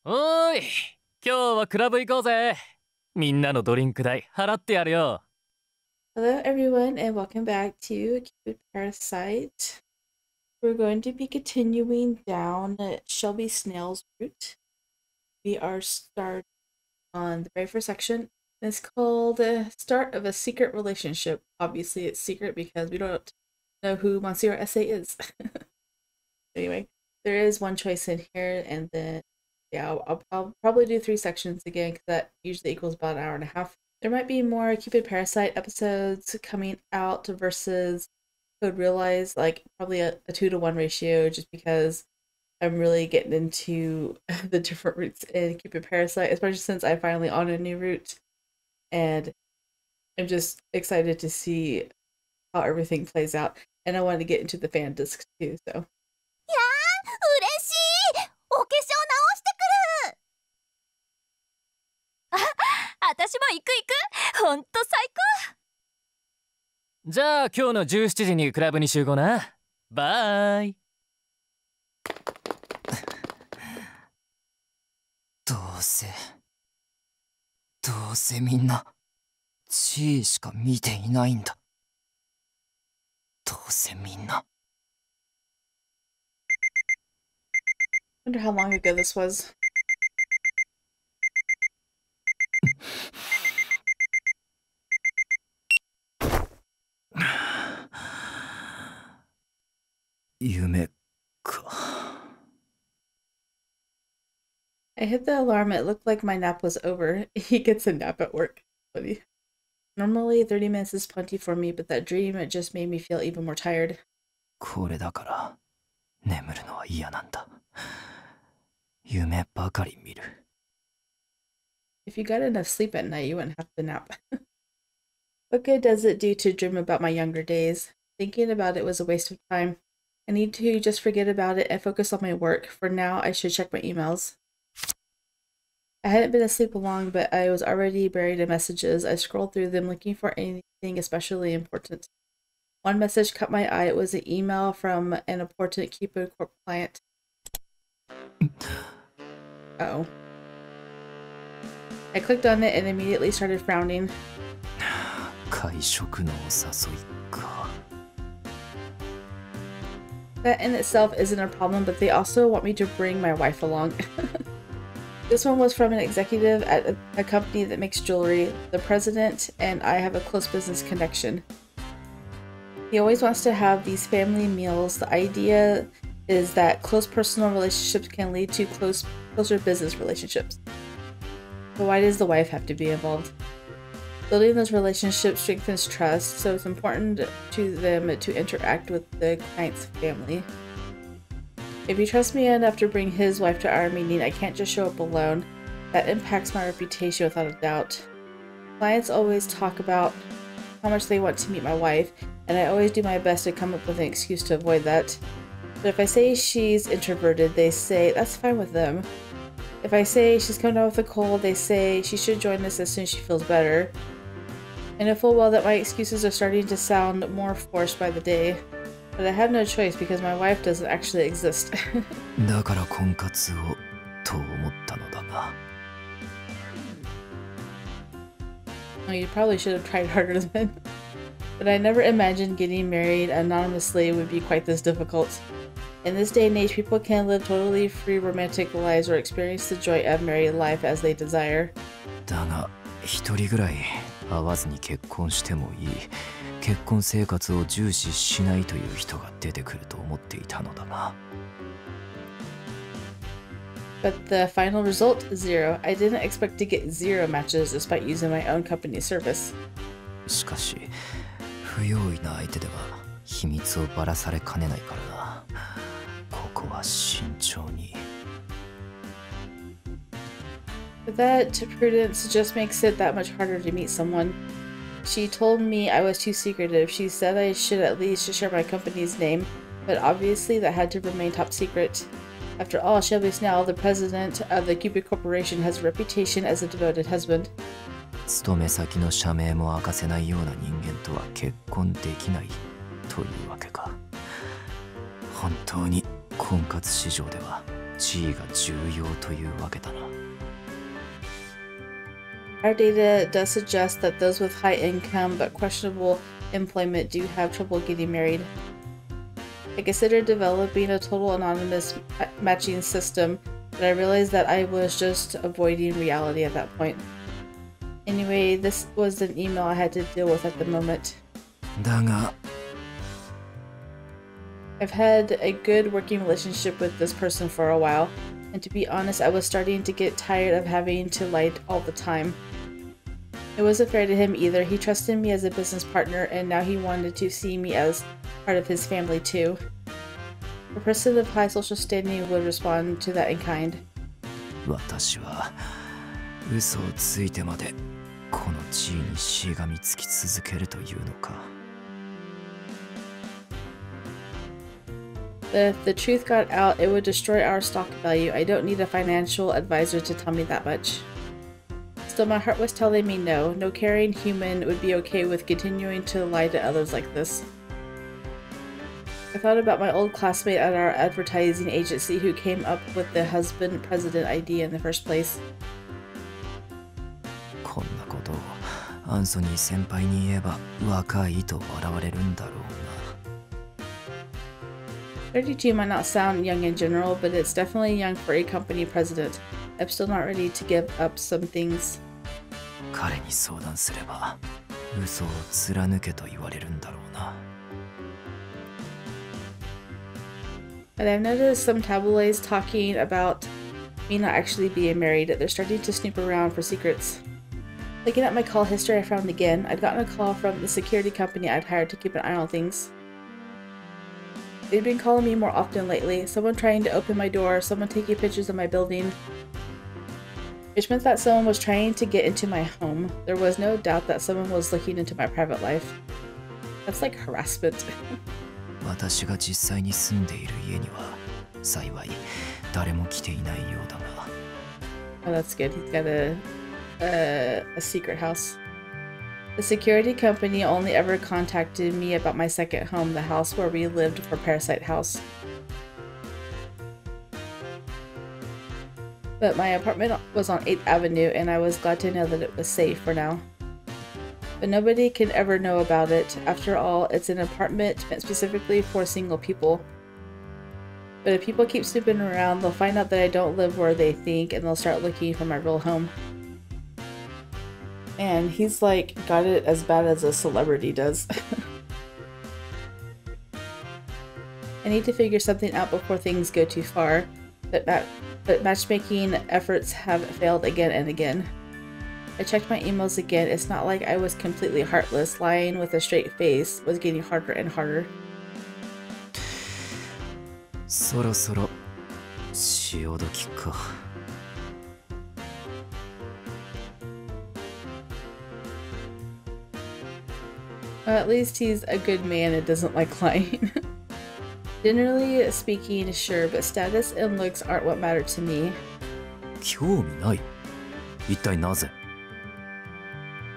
おーい、今日はクラブ行こうぜ。みんなのドリンク代払ってやるよ。Hello everyone and welcome back to Cupid Parasite. We're going to be continuing down Shelby Snail's route. We are starting on the very first section. It's called Start of a Secret Relationship. Obviously it's secret because we don't know who Monsieur S.A. is. Anyway, there is one choice in here, and then yeah, I'll probably do 3 sections again because that usually equals about an hour and a half. There might be more Cupid Parasite episodes coming out versus Code Realize, like probably a 2-to-1 ratio, just because I'm really getting into the different routes in Cupid Parasite, especially since I finally on a new route, and I'm just excited to see how everything plays out. And I want to get into the fan disc too, so. 嬉しい。お化粧直してくる。私も行く行く。ほんと最じゃあ今日の17時にクラブに集合な。バイ。どうせみんな地位しか見ていないんだ。どうせみんな。Wonder how long ago this was. 夢か。I hit the alarm. It looked like my nap was over. He gets a nap at work. Funny. Normally 30 minutes is plenty for me, but that dream, it just made me feel even more tired. これだから眠るのは嫌なんだ。夢ばかり見る。 If you got enough sleep at night, you wouldn't have to nap. What good does it do to dream about my younger days? Thinking about it was a waste of time. I need to just forget about it and focus on my work. For now, I should check my emails. I hadn't been asleep long, but I was already buried in messages. I scrolled through them looking for anything especially important. One message caught my eye. It was an email from an important Cupid Corp client. Uh-oh. I clicked on it and immediately started frowning. 会食のお誘いか。 That in itself isn't a problem, but they also want me to bring my wife along. This one was from an executive at a company that makes jewelry. The president and I have a close business connection. He always wants to have these family meals. The idea is that close personal relationships can lead to closer business relationships. But why does the wife have to be involved? Building those relationships strengthens trust, so it's important to them to interact with the client's family. If you trust me enough to bring his wife to our meeting, I can't just show up alone. That impacts my reputation without a doubt. Clients always talk about how much they want to meet my wife, and I always do my best to come up with an excuse to avoid that. But if I say she's introverted, they say that's fine with them. If I say she's come down with a cold, they say she should join us as soon as she feels better. I know full well that my excuses are starting to sound more forced by the day. But I have no choice because my wife doesn't actually exist. だから婚活をと思ったのだが。 Well, you probably should have tried harder then. But I never imagined getting married anonymously would be quite this difficult. In this day and age, people can live totally free romantic lives or experience the joy of married life as they desire. だが一人ぐらい会わずに結婚してもいい。結婚生活を重視しないという人が出てくると思っていたのだが。 But the final result, 0. I didn't expect to get 0 matches despite using my own company's service. しかし不用意な相手では秘密をばらされかねないからな。ここは慎重に。 But that prudence just makes it that much harder to meet someone. She told me I was too secretive. She said I should at least share my company's name, but obviously that had to remain top secret. After all, Shelby Snail, the president of the Cupid Corporation, has a reputation as a devoted husband. 勤め先の社名も明かせないような人間とは結婚できないというわけか。本当に婚活市場では地位が重要というわけだな。Our data does suggest that those with high income but questionable employment do have trouble getting married. I considered developing a total anonymous matching system, but I realized that I was just avoiding reality at that point. Anyway, this was an email I had to deal with at the moment. だが I've had a good working relationship with this person for a while, and to be honest, I was starting to get tired of having to lie all the time. It wasn't fair to him either. He trusted me as a business partner, and now he wanted to see me as part of his family too. A person of high social standing would respond to that in kind. 私は嘘をついてまでこの地位にしがみつき続けるというのか。But if the truth got out, it would destroy our stock value. I don't need a financial advisor to tell me that much. Still, my heart was telling me no. No caring human would be okay with continuing to lie to others like this. I thought about my old classmate at our advertising agency who came up with the husband-president idea in the first place. こんなことをアンソニー先輩に言えば若いと笑われるんだろうな。32 might not sound young in general, but it's definitely young for a company president. I'm still not ready to give up some things. 彼に相談すれば嘘を貫けと言われるんだろうな。But I've noticed some tabloids talking about me not actually being married. They're starting to snoop around for secrets. Looking at my call history, I found again. I'd gotten a call from the security company I'd hired to keep an eye on things. They've been calling me more often lately. Someone trying to open my door, someone taking pictures of my building. Which meant that someone was trying to get into my home. There was no doubt that someone was looking into my private life. That's like harassment. 私が実際に住んでいる家には幸い誰も来ていないようだが。Oh, that's good. He's got a secret house. The security company only ever contacted me about my second home, the house where we lived for Parasite House. But my apartment was on 8th Avenue, and I was glad to know that it was safe for now. But nobody can ever know about it. After all, it's an apartment meant specifically for single people. But if people keep snooping around, they'll find out that I don't live where they think, and they'll start looking for my real home. And he's like got it as bad as a celebrity does. I need to figure something out before things go too far, but matchmaking efforts have failed again and again. I checked my emails again. It's not like I was completely heartless. Lying with a straight face was getting harder and harder. そろそろ潮時か。Well, at least he's a good man and doesn't like lying. Generally speaking, sure, but status and looks aren't what matter to me. 興味ない。一体なぜ？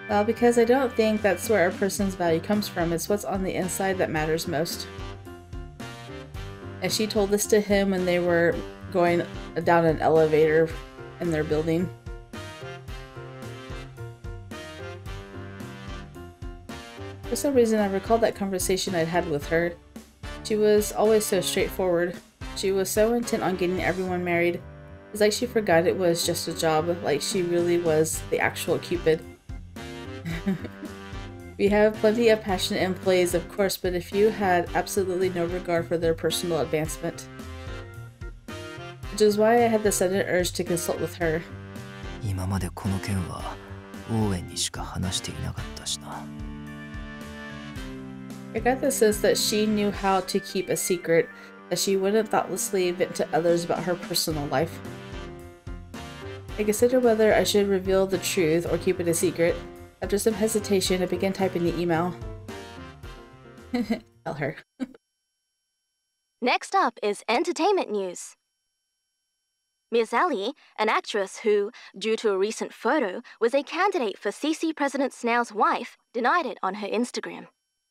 Well, because I don't think that's where a person's value comes from. It's what's on the inside that matters most. And she told this to him when they were going down an elevator in their building. For some reason, I recalled that conversation I'd had with her. She was always so straightforward. She was so intent on getting everyone married. It's like she forgot it was just a job, like she really was the actual Cupid. We have plenty of passionate employees, of course, but a few had absolutely no regard for their personal advancement. Which is why I had the sudden urge to consult with her. 今までこの件はオーエンにしか話していなかったしな。I got the sense that she knew how to keep a secret, that she wouldn't thoughtlessly vent to others about her personal life. I considered whether I should reveal the truth or keep it a secret. After some hesitation, I began typing the email. Tell her. Next up is entertainment news. Miss Ellie, an actress who, due to a recent photo, was a candidate for CC President Snail's wife, denied it on her Instagram.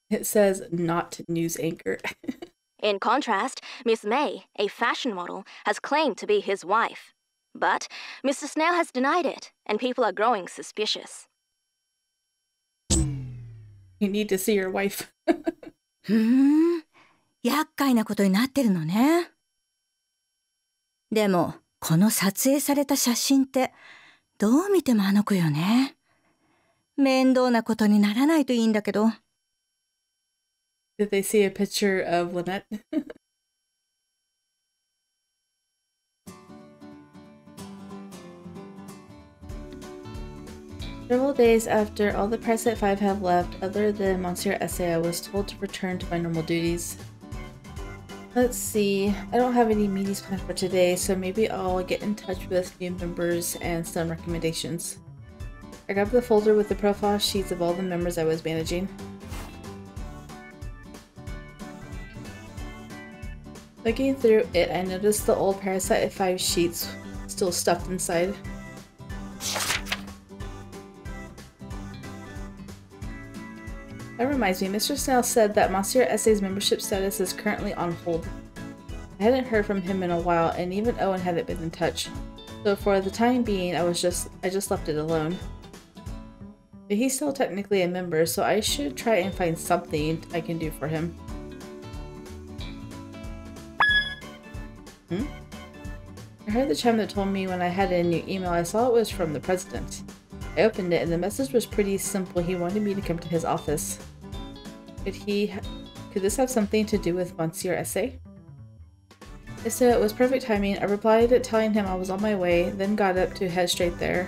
It says not news anchor. In contrast, Miss May, a fashion model, has claimed to be his wife. But Mr. Snail has denied it, and people are growing suspicious. You need to see your wife. 厄介なことになってるのね。でも、この撮影された写真って、どう見てもあの子よね。面倒なことにならないといいんだけど。Did they see a picture of Lynette? Several days after all the Parasite 5 have left, other than Monsieur Essay, I was told to return to my normal duties. Let's see, I don't have any meetings planned for today, so maybe I'll get in touch with new members and some recommendations. I grabbed the folder with the profile sheets of all the members I was managing. Looking through it, I noticed the old Parasite 5 sheets still stuffed inside. That reminds me, Mr. Snail said that Monsieur Essay's membership status is currently on hold. I hadn't heard from him in a while, and even Owen hadn't been in touch. So for the time being, I just left it alone. But he's still technically a member, so I should try and find something I can do for him. I heard the chime that told me when I had a new email. I saw it was from the president. I opened it and the message was pretty simple. He wanted me to come to his office. Could this have something to do with Monsieur Essay? If so, it was perfect timing. I replied telling him I was on my way, then got up to head straight there.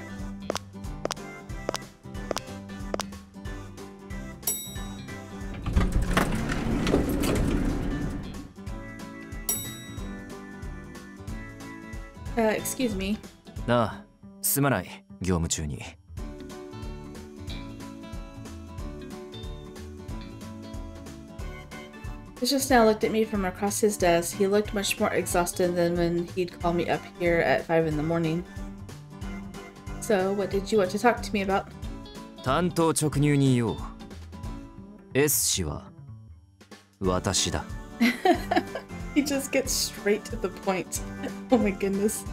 Excuse me. ああ、すまない、業務中に。Mr. Snail looked at me from across his desk. He looked much more exhausted than when he'd call me up here at 5 in the morning. So, what did you want to talk to me about? 単刀直入に言おう。S 氏は私だ。He just gets straight to the point. Oh my goodness.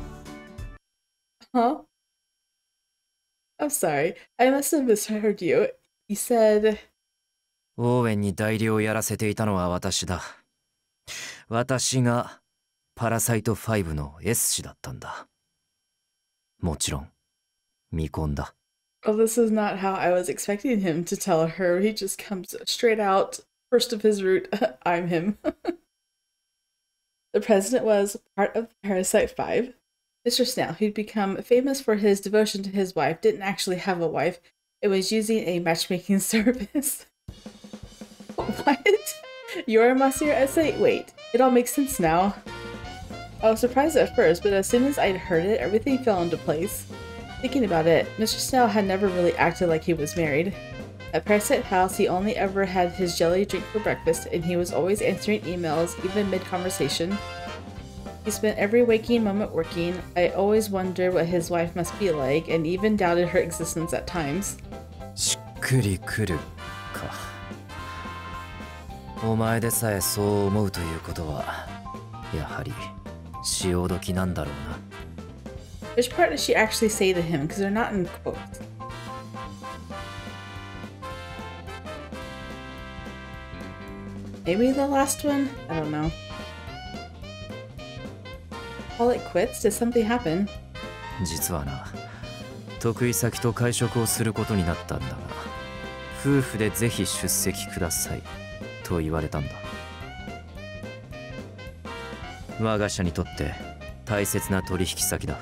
Huh? I'm sorry. I must have misheard you. You said... オーウェンに代理をやらせていたのは私だ。私がパラサイト5の S 氏だったんだ。もちろん、未婚だ。Oh, this is not how I was expecting him to tell her. He just comes straight out, first of his root, I'm him. The president was part of Parasite 5. Mr. Snail, who'd become famous for his devotion to his wife, didn't actually have a wife. It was using a matchmaking service. What? You're Monsieur Essay? Wait, it all makes sense now. I was surprised at first, but as soon as I'd heard it, everything fell into place. Thinking about it, Mr. Snail had never really acted like he was married. At Parasite House, he only ever had his jelly drink for breakfast, and he was always answering emails, even mid-conversation. He spent every waking moment working. I always wondered what his wife must be like, and even doubted her existence at times. しっくりくるか。お前でさえそう思うということは、やはり潮時なんだろうな。Which part does she actually say to him? Because they're not in quotes. Maybe the last one? I don't know. Call it quits? Did something happen? 実はな、得意先と会食をすることになったんだが、夫婦でぜひ出席くださいと言われたんだ。我が社にとって大切な取引先だ。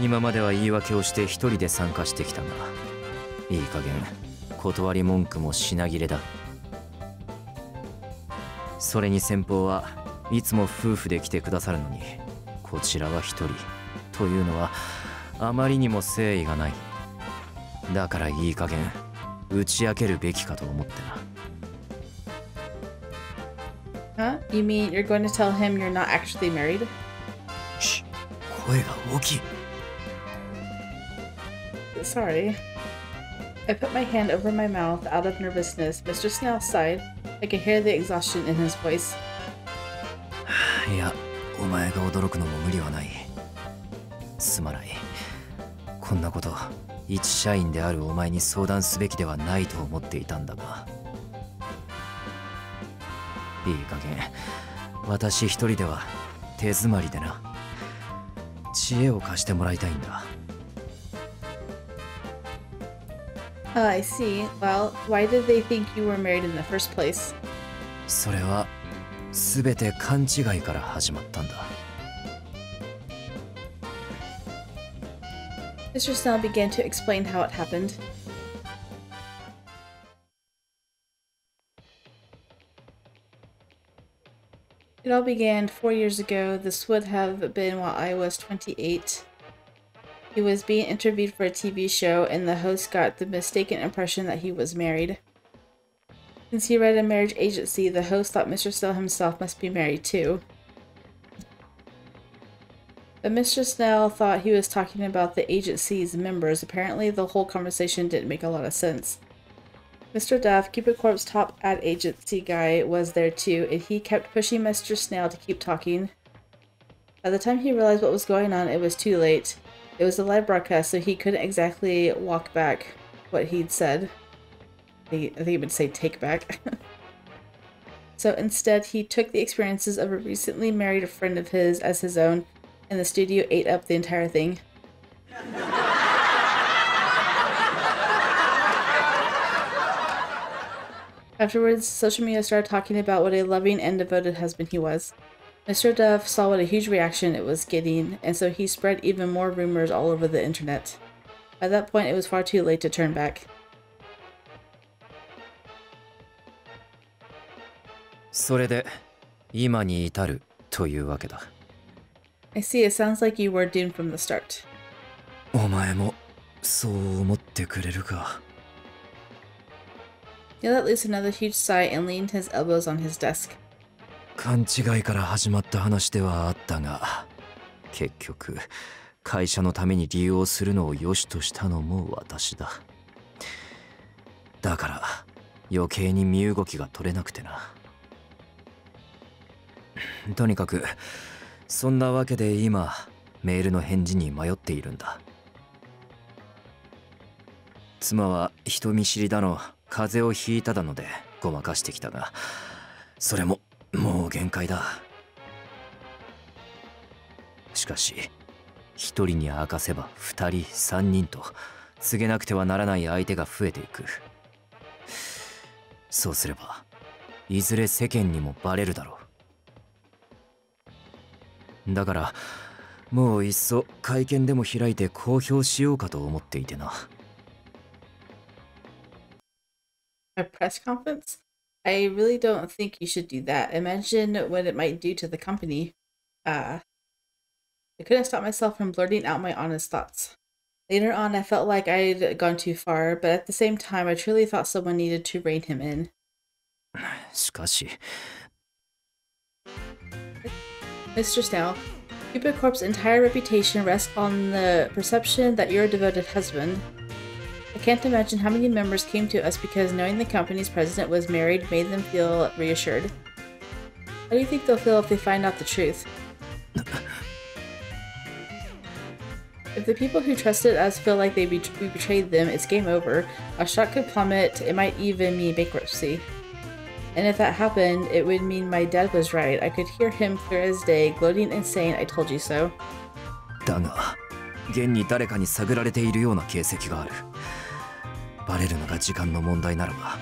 今までは言い訳をして一人で参加してきたが、いい加減断り文句も品切れだ。それに先方はいつも夫婦で来てくださるのに、こちらは一人というのはあまりにも誠意がない。だからいい加減打ち明けるべきかと思ってな。Huh? You mean you're going to tell him you're not actually married? し、声が大きい。Sorry. I put my hand over my mouth out of nervousness. Mr. Snail sighed. I could hear the exhaustion in his voice. いや、お前が驚くのも無理はない。すまない。こんなこと、一社員であるお前に相談すべきではないと思っていたんだが。いい加減、私一人では手詰まりでな。知恵を貸してもらいたいんだ。I see. Well, why did they think you were married in the first place? それは全て勘違いから始まったんだ。Mr. Snail began to explain how it happened. It all began 4 years ago. This would have been while I was 28. He was being interviewed for a TV show, and the host got the mistaken impression that he was married. Since he read a marriage agency, the host thought Mr. Snail himself must be married too. But Mr. Snail thought he was talking about the agency's members. Apparently, the whole conversation didn't make a lot of sense. Mr. Duff, Cupid Corp's top ad agency guy, was there too, and he kept pushing Mr. Snail to keep talking. By the time he realized what was going on, it was too late. It was a live broadcast, so he couldn't exactly walk back what he'd said. I think he would say take back. So instead, he took the experiences of a recently married friend of his as his own, and the studio ate up the entire thing. Afterwards, social media started talking about what a loving and devoted husband he was. Mr. Duff saw what a huge reaction it was getting, and so he spread even more rumors all over the internet. By that point, it was far too late to turn back. それで今に至るというわけだ。I see, it sounds like you were doomed from the start. お前もそう思ってくれるか。He let loose another huge sigh and leaned his elbows on his desk. 勘違いから始まった話ではあったが、結局会社のために利用するのを良しとしたのも私だ。だから余計に身動きが取れなくてな。とにかくそんなわけで今メールの返事に迷っているんだ。妻は人見知りだの風邪をひいただのでごまかしてきたが、それももう限界だ。しかし一人に明かせば二人三人と告げなくてはならない相手が増えていく。そうすればいずれ世間にもバレるだろう。だからもういっそ会見でも開いて公表しようかと思っていてな。A press conference? I really don't think you should do that. Imagine what it might do to the company. I couldn't stop myself from blurting out my honest thoughts. Later on, I felt like I'd gone too far, but at the same time, I truly thought someone needed to rein him in. しかし Mr. Snail, Cupid Corp's entire reputation rests on the perception that you're a devoted husband. I can't imagine how many members came to us because knowing the company's president was married made them feel reassured. How do you think they'll feel if they find out the truth? If the people who trusted us feel like we betrayed them, it's game over. Our stock could plummet, it might even mean bankruptcy. And if that happened, it would mean my dad was right. I could hear him clear as day, gloating and saying, I told you so. だが現に誰かに探られているような形跡がある。バレるのが時間の問題ならば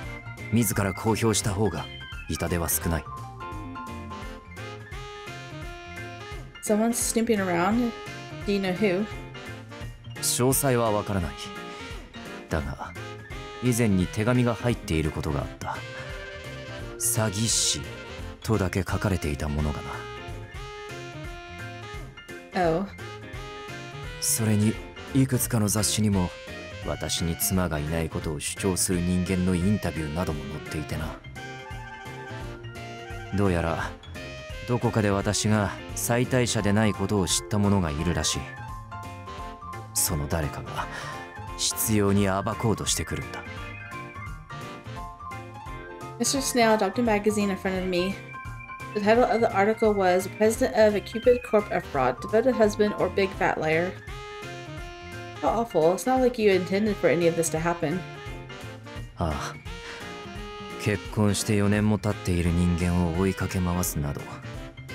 自ら公表した方が痛手は少ない。 Someone's snooping around? Do you know who? 詳細はわからない。だが以前に手紙が入っていることがあった。詐欺師とだけ書かれていたものがな。 Oh. それにいくつかの雑誌にも私に妻がいないことを主張する人間のインタビューなども載っていてな。どうやらどこかで私が妻帯者でないことを知った者がいるらしい。その誰かが執拗に暴こうとしてくるんだ。Mr. Snail dropped a magazine in front of me. The title of the article was President of a Cupid Corp a Fraud, Devoted Husband, or Big Fat Liar. How awful. It's not like you intended for any of this to happen. ああ、結婚して4年も経っている人間を追いかけ回すなど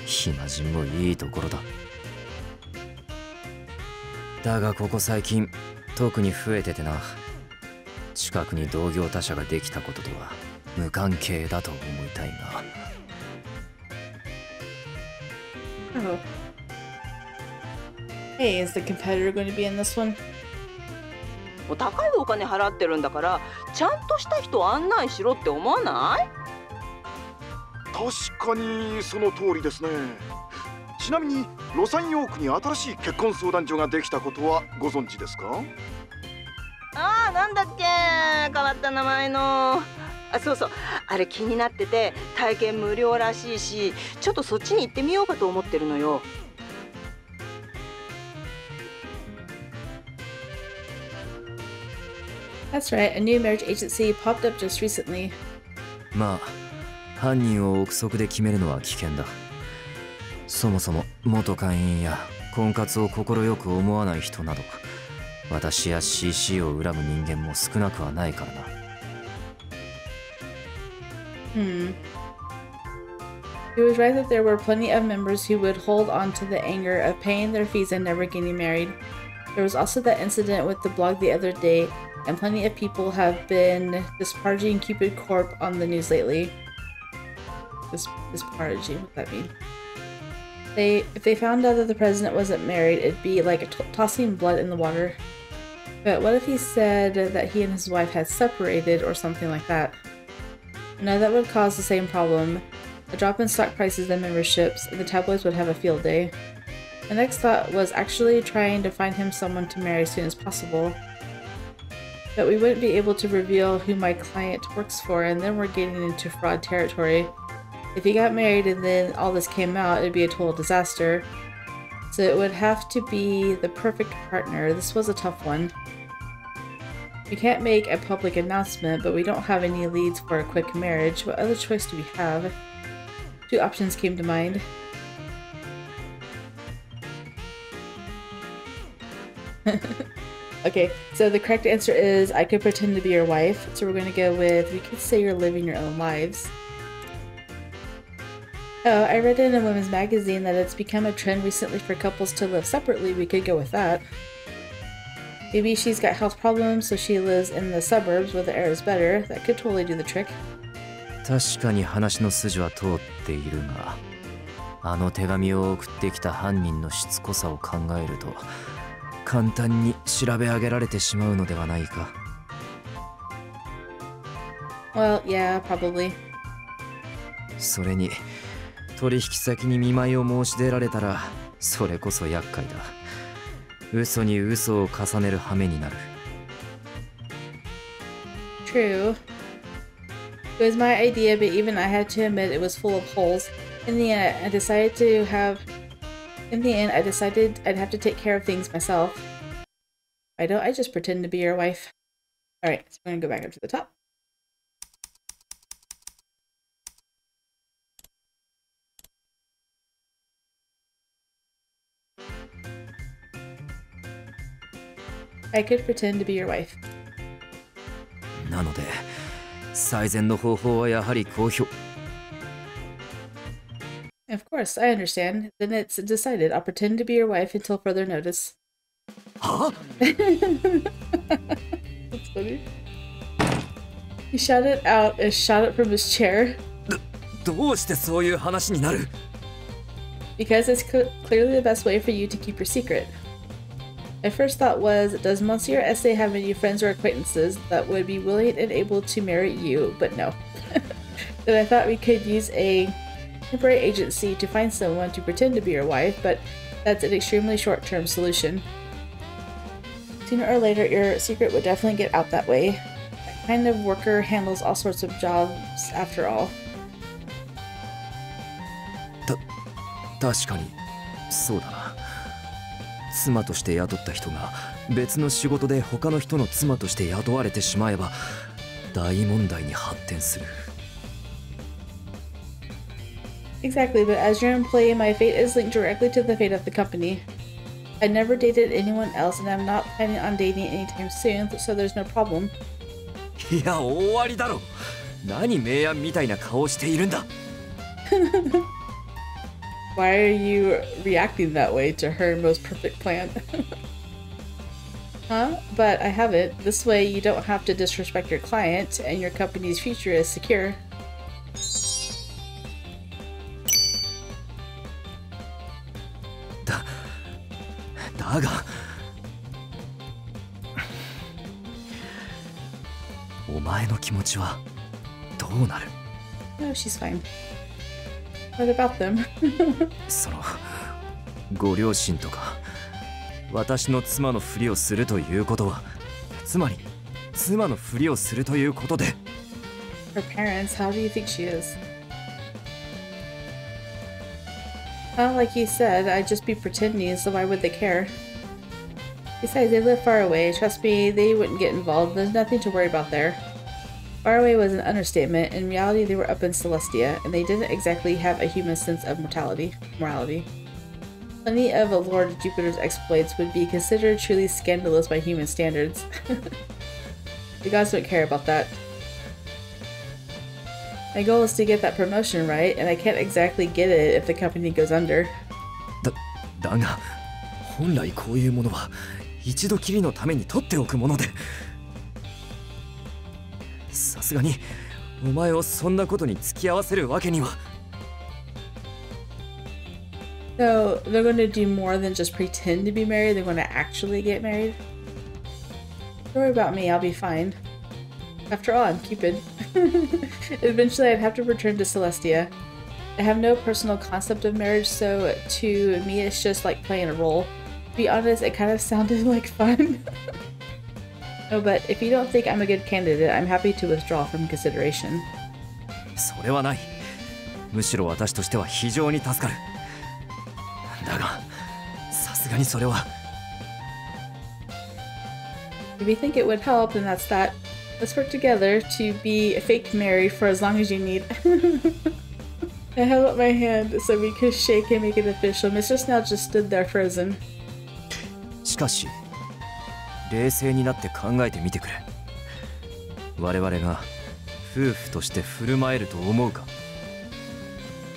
暇人もいいところだ。だがここ最近特に増えててな。近くに同業他社ができたこととは無関係だと思いたいが。Oh. Hey, is the competitor going to be in this one? 高いお金払ってるんだからちゃんとした人を案内しろって思わない？確かにその通りですね。ちなみにロサンヨークに新しい結婚相談所ができたことはご存知ですか？ああ、なんだっけ、変わった名前の。あ、そうそう、あれ気になってて体験無料らしいし、ちょっとそっちに行ってみようかと思ってるのよ。That's right, a new marriage agency popped up just recently. まあ犯人を憶測で決めるのは危険だ。そもそも元会員や婚活を快く思わない人など私や CC を恨む人間も少なくはないからな。He was right that there were plenty of members who would hold on to the anger of paying their fees and never getting married. There was also that incident with the blog the other day, and plenty of people have been disparaging Cupid Corp on the news lately. Disparaging, what does that mean? If they found out that the president wasn't married, it'd be like tossing blood in the water. But what if he said that he and his wife had separated or something like that? No, that would cause the same problem. A drop in stock prices and memberships, and the tabloids would have a field day. My next thought was actually trying to find him someone to marry as soon as possible. But we wouldn't be able to reveal who my client works for, and then we're getting into fraud territory. If he got married and then all this came out, it'd be a total disaster. So it would have to be the perfect partner. This was a tough one. We can't make a public announcement, but we don't have any leads for a quick marriage. What other choice do we have? Two options came to mind. Okay, so the correct answer is I could pretend to be your wife. So we're going to go with we could say you're living your own lives. Oh, I read in a women's magazine that it's become a trend recently for couples to live separately. We could go with that. Maybe she's got health problems, so she lives in the suburbs where the air is better. That could totally do the trick. 確かに話の筋は通っているが、あの手紙を送ってきた犯人のしつこさを考えると簡単に調べ上げられてしまうのではないか。Well, yeah, probably. それに取引先に見舞いを申し出られたらそれこそ厄介だ。嘘に嘘を重ねる羽目になる。True. It was my idea, but even I had to admit it was full of holes. In the end, I decided I'd have to take care of things myself. Why don't I just pretend to be your wife? Alright, so we're gonna go back up to the top. I could pretend to be your wife. なので最善の方法はやはり公表。Of course, I understand. Then it's decided. I'll pretend to be your wife until further notice. は？ That's funny. He shouted out and shot up from his chair. どうしてそういう話になる？ Because it's clearly the best way for you to keep your secret. My first thought was, does Monsieur Essay have any friends or acquaintances that would be willing and able to marry you? But no. Then I thought we could use a temporary agency to find someone to pretend to be your wife, but that's an extremely short-term solution. Sooner or later, your secret would definitely get out that way. That kind of worker handles all sorts of jobs after all. 確かにそうだな。妻として雇った人が別の仕事で他の人の妻として雇われてしまえば大問題に発展する。 Exactly, but as your employee, my fate is linked directly to the fate of the company. I never dated anyone else, and I'm not planning on dating anytime soon, so there's no problem. いや終わりだろ。何名案みたいな顔しているんだ。Why are you reacting that way to her most perfect plan? Huh? But I haven't. This way you don't have to disrespect your client, and your company's future is secure. だがお前の気持ちはどうなる？ No, she's fine. What about them? そのご両親とか私の妻のふりをするということは、つまり妻のふりをするということで。 Her parents, how do you think she is? Well, like you said, I'd just be pretending, so why would they care? Besides, they live far away. Trust me, they wouldn't get involved. There's nothing to worry about there. Far away was an understatement. In reality, they were up in Celestia, and they didn't exactly have a human sense of morality. Plenty of Lord Jupiter's exploits would be considered truly scandalous by human standards. The gods don't care about that. My goal is to get that promotion, right? And I can't exactly get it if the company goes under. だが本来こういうものは一度きりのために取っておくもので、さすがにお前をそんなことに付き合わせるわけには。 So they're going to do more than just pretend to be married. They're going to actually get married. Don't worry about me. I'll be fine. After all, I'm Cupid. Eventually, I'd have to return to Celestia. I have no personal concept of marriage, so to me, it's just like playing a role. To be honest, it kind of sounded like fun. No, but if you don't think I'm a good candidate, I'm happy to withdraw from consideration. それはない。むしろ私としては非常に助かる。だが、さすがにそれは。If you think it would help, then that's that. Let's work together to be fake married for as long as you need. I held up my hand so we could shake and make it official. Mr. Snail just stood there frozen. しかし、冷静になって考えてみてくれ。我々が夫婦として振る舞えると思うか？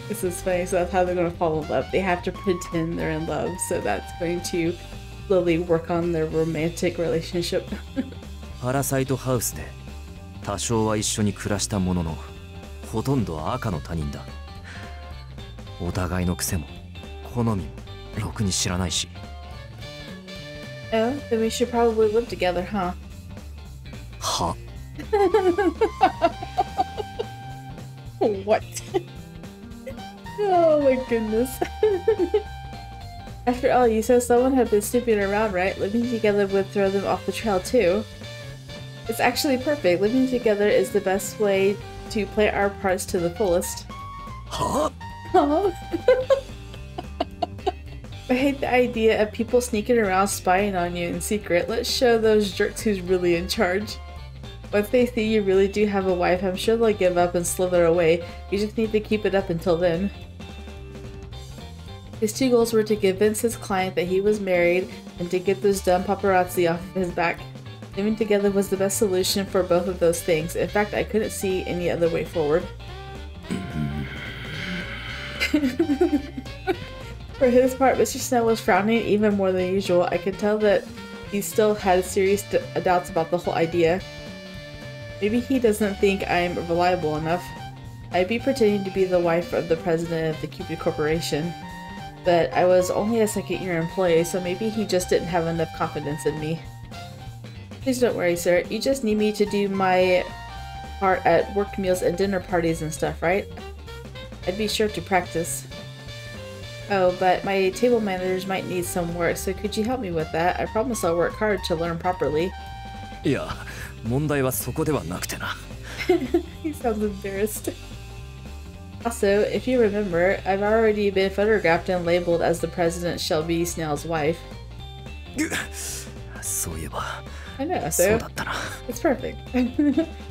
This is funny, so that's how they're going to fall in love. They have to pretend they're in love, so that's going to slowly work on their romantic relationship. パラサイトハウスで多少は一緒に暮らしたものの、ほとんど赤の他人だ。お互いの癖も好みもろくに知らないし。Oh, then we should probably live together, huh? は？ What? Oh my goodness. After all, you said someone had been snooping around, right? Living together would throw them off the trail too. It's actually perfect. Living together is the best way to play our parts to the fullest. Huh? Huh? I hate the idea of people sneaking around spying on you in secret. Let's show those jerks who's really in charge. Once they see you really do have a wife, I'm sure they'll give up and slither away. You just need to keep it up until then. His two goals were to convince his client that he was married and to get those dumb paparazzi off of his back. Living together was the best solution for both of those things. In fact, I couldn't see any other way forward. For his part, Mr. Snail was frowning even more than usual. I could tell that he still had serious doubts about the whole idea. Maybe he doesn't think I'm reliable enough. I'd be pretending to be the wife of the president of the Cupid Corporation. But I was only a second-year employee, so maybe he just didn't have enough confidence in me. Please don't worry, sir. You just need me to do my part at work meals and dinner parties and stuff, right? I'd be sure to practice. Oh, but my table managers might need some work, so could you help me with that? I promise I'll work hard to learn properly. いや、問題はそこではなくてな。He sounds embarrassed. Also, if you remember, I've already been photographed and labeled as the President Shelby Snail's wife. そういえば I know, そう so だったな。 it's perfect.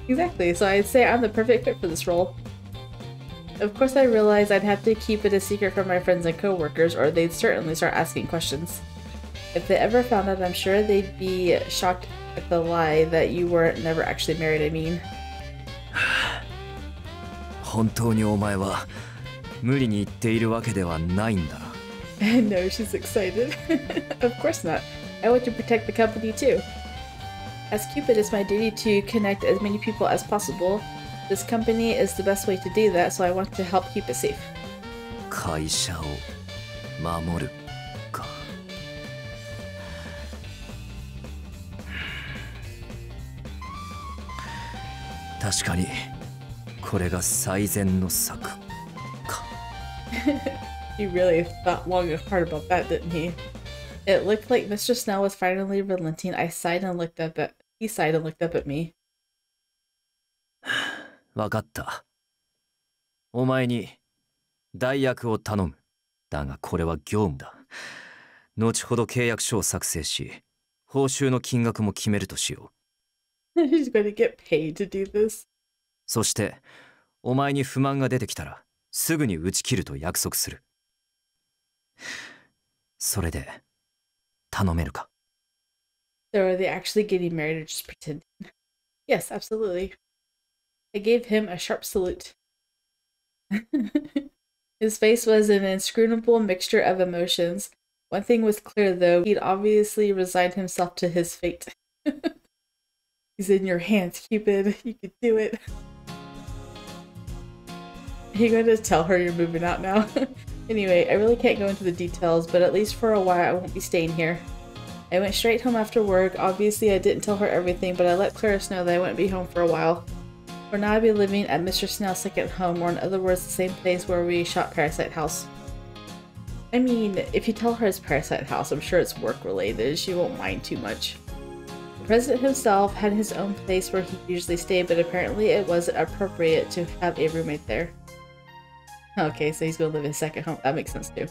Exactly, so I'd say I'm the perfect fit for this role. Of course, I realized I'd have to keep it a secret from my friends and coworkers, or they'd certainly start asking questions. If they ever found out, I'm sure they'd be shocked at the lie that you were never actually married, I mean. 本当にお前は無理に言っているわけではないんだな。No, she's excited. Of course not. I want to protect the company too. As Cupid, it's my duty to connect as many people as possible. This company is the best way to do that, so I want to help keep it safe. 会社を守るか。確かにこれが最善の策か。He really thought long and hard about that, didn't he? It looked like Mr. Snail was finally relenting. He sighed and looked up at me. わかった。お前に代役を頼む。だがこれは業務だ。後ほど契約書を作成し、報酬の金額も決めるとしよう。He's going to get paid to do this. そして、お前に不満が出てきたら、すぐに打ち切ると約束する。それで、頼めるか。So are they actually getting married or just pretending? Yes, absolutely. I gave him a sharp salute. His face was an inscrutable mixture of emotions. One thing was clear, though. He'd obviously resigned himself to his fate. He's in your hands, Cupid. You can do it. Are you going to tell her you're moving out now? Anyway, I really can't go into the details, but at least for a while I won't be staying here. I went straight home after work. Obviously, I didn't tell her everything, but I let Clarice know that I wouldn't be home for a while. For now, I'd be living at Mr. Snail's second home, or in other words, the same place where we shot Parasite House. I mean, if you tell her it's Parasite House, I'm sure it's work-related. She won't mind too much. The president himself had his own place where he usually stayed, but apparently it wasn't appropriate to have a roommate there. Okay, so he's gonna live in his second home. That makes sense too.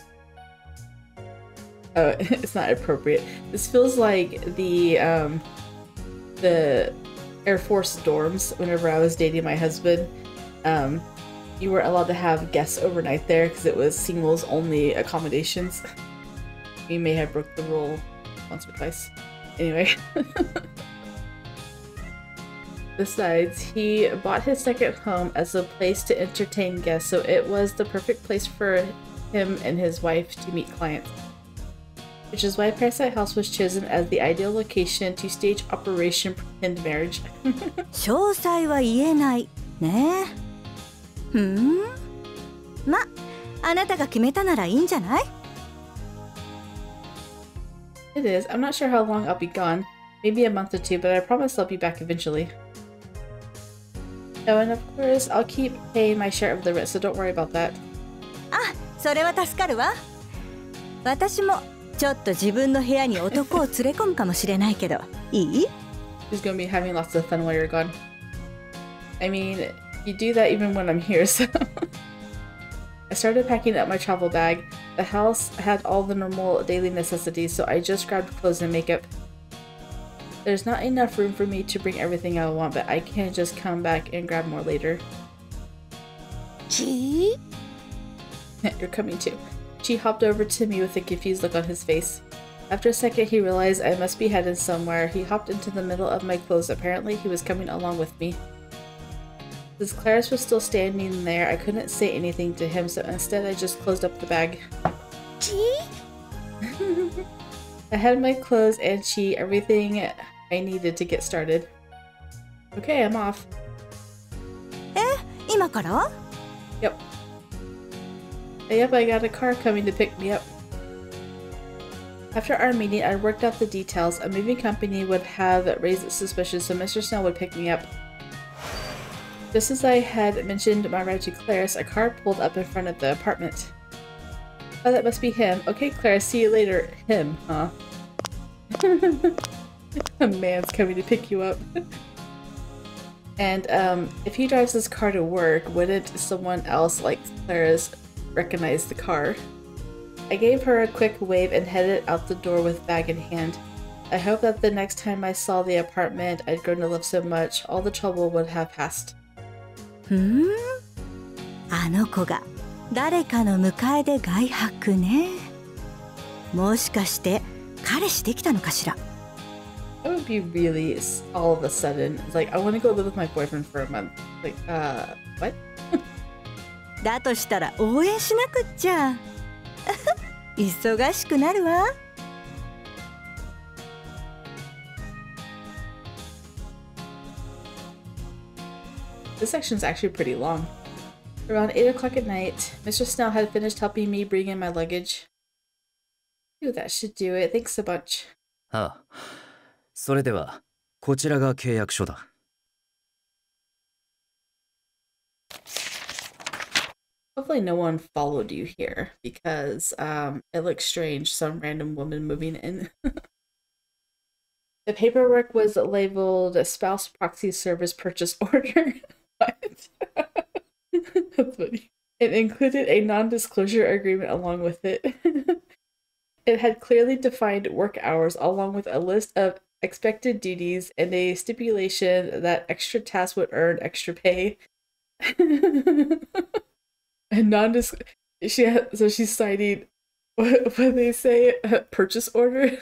Oh, it's not appropriate. This feels like the Air Force dorms whenever I was dating my husband. You were allowed to have guests overnight there because it was singles only accommodations. We may have broke the rule once or twice. Anyway. Besides, he bought his second home as a place to entertain guests, so it was the perfect place for him and his wife to meet clients. Which is why Parasite House was chosen as the ideal location to stage Operation Pretend Marriage. 詳細は言えないね。ま、あなたが決めたならいいんじゃない？ It is. I'm not sure how long I'll be gone. Maybe a month or two, but I promise I'll be back eventually. Oh, and of course, I'll keep paying my share of the rent, so don't worry about that. あ、それは助かるわ。私もちょっと自分の部屋に男を連れ込むかもしれないけど、いい？ She's gonna be having lots of fun while you're gone. I mean, you do that even when I'm here, so... I started packing up my travel bag. The house had all the normal daily necessities, so I just grabbed clothes and makeup. There's not enough room for me to bring everything I want, but I can just come back and grab more later. Chi? You're coming too. Chi hopped over to me with a confused look on his face. After a second, he realized I must be headed somewhere. He hopped into the middle of my clothes. Apparently, he was coming along with me. Since Clarice was still standing there, I couldn't say anything to him, so instead I just closed up the bag. Chi? I had my clothes and Chi, everything I needed to get started. Okay, I'm off. 今から？ Yep. Yep, I got a car coming to pick me up. After our meeting, I worked out the details. A moving company would have raised suspicions, so Mr. Snail would pick me up. Just as I had mentioned my ride to Clarice, a car pulled up in front of the apartment. Oh, that must be him. Okay, Clarice, see you later. Him, huh? A man's coming to pick you up. And, if he drives his car to work, wouldn't someone else like Clarice recognize the car? I gave her a quick wave and headed out the door with bag in hand. I hope that the next time I saw the apartment I'd grown to love so much, all the trouble would have passed. あの子が誰かの迎えで外泊ね。もしかして彼氏できたのかしら。It would be really all of a sudden. It's like, I want to go live with my boyfriend for a month. Like, what? だとしたら応援しなくっちゃ。忙しくなるわ。This section is actually pretty long. Around 8 o'clock at night, Mr. Snail had finished helping me bring in my luggage. Ooh, that should do it. Thanks so much. ああ、それではこちらが契約書だ。Hopefully no one followed you here, because it looks strange, some random woman moving in. The paperwork was labeled a spouse proxy service purchase order. What? That's funny. It included a non-disclosure agreement along with it. It had clearly defined work hours along with a list of expected duties and a stipulation that extra tasks would earn extra pay. And so she's signing what they say, a purchase order.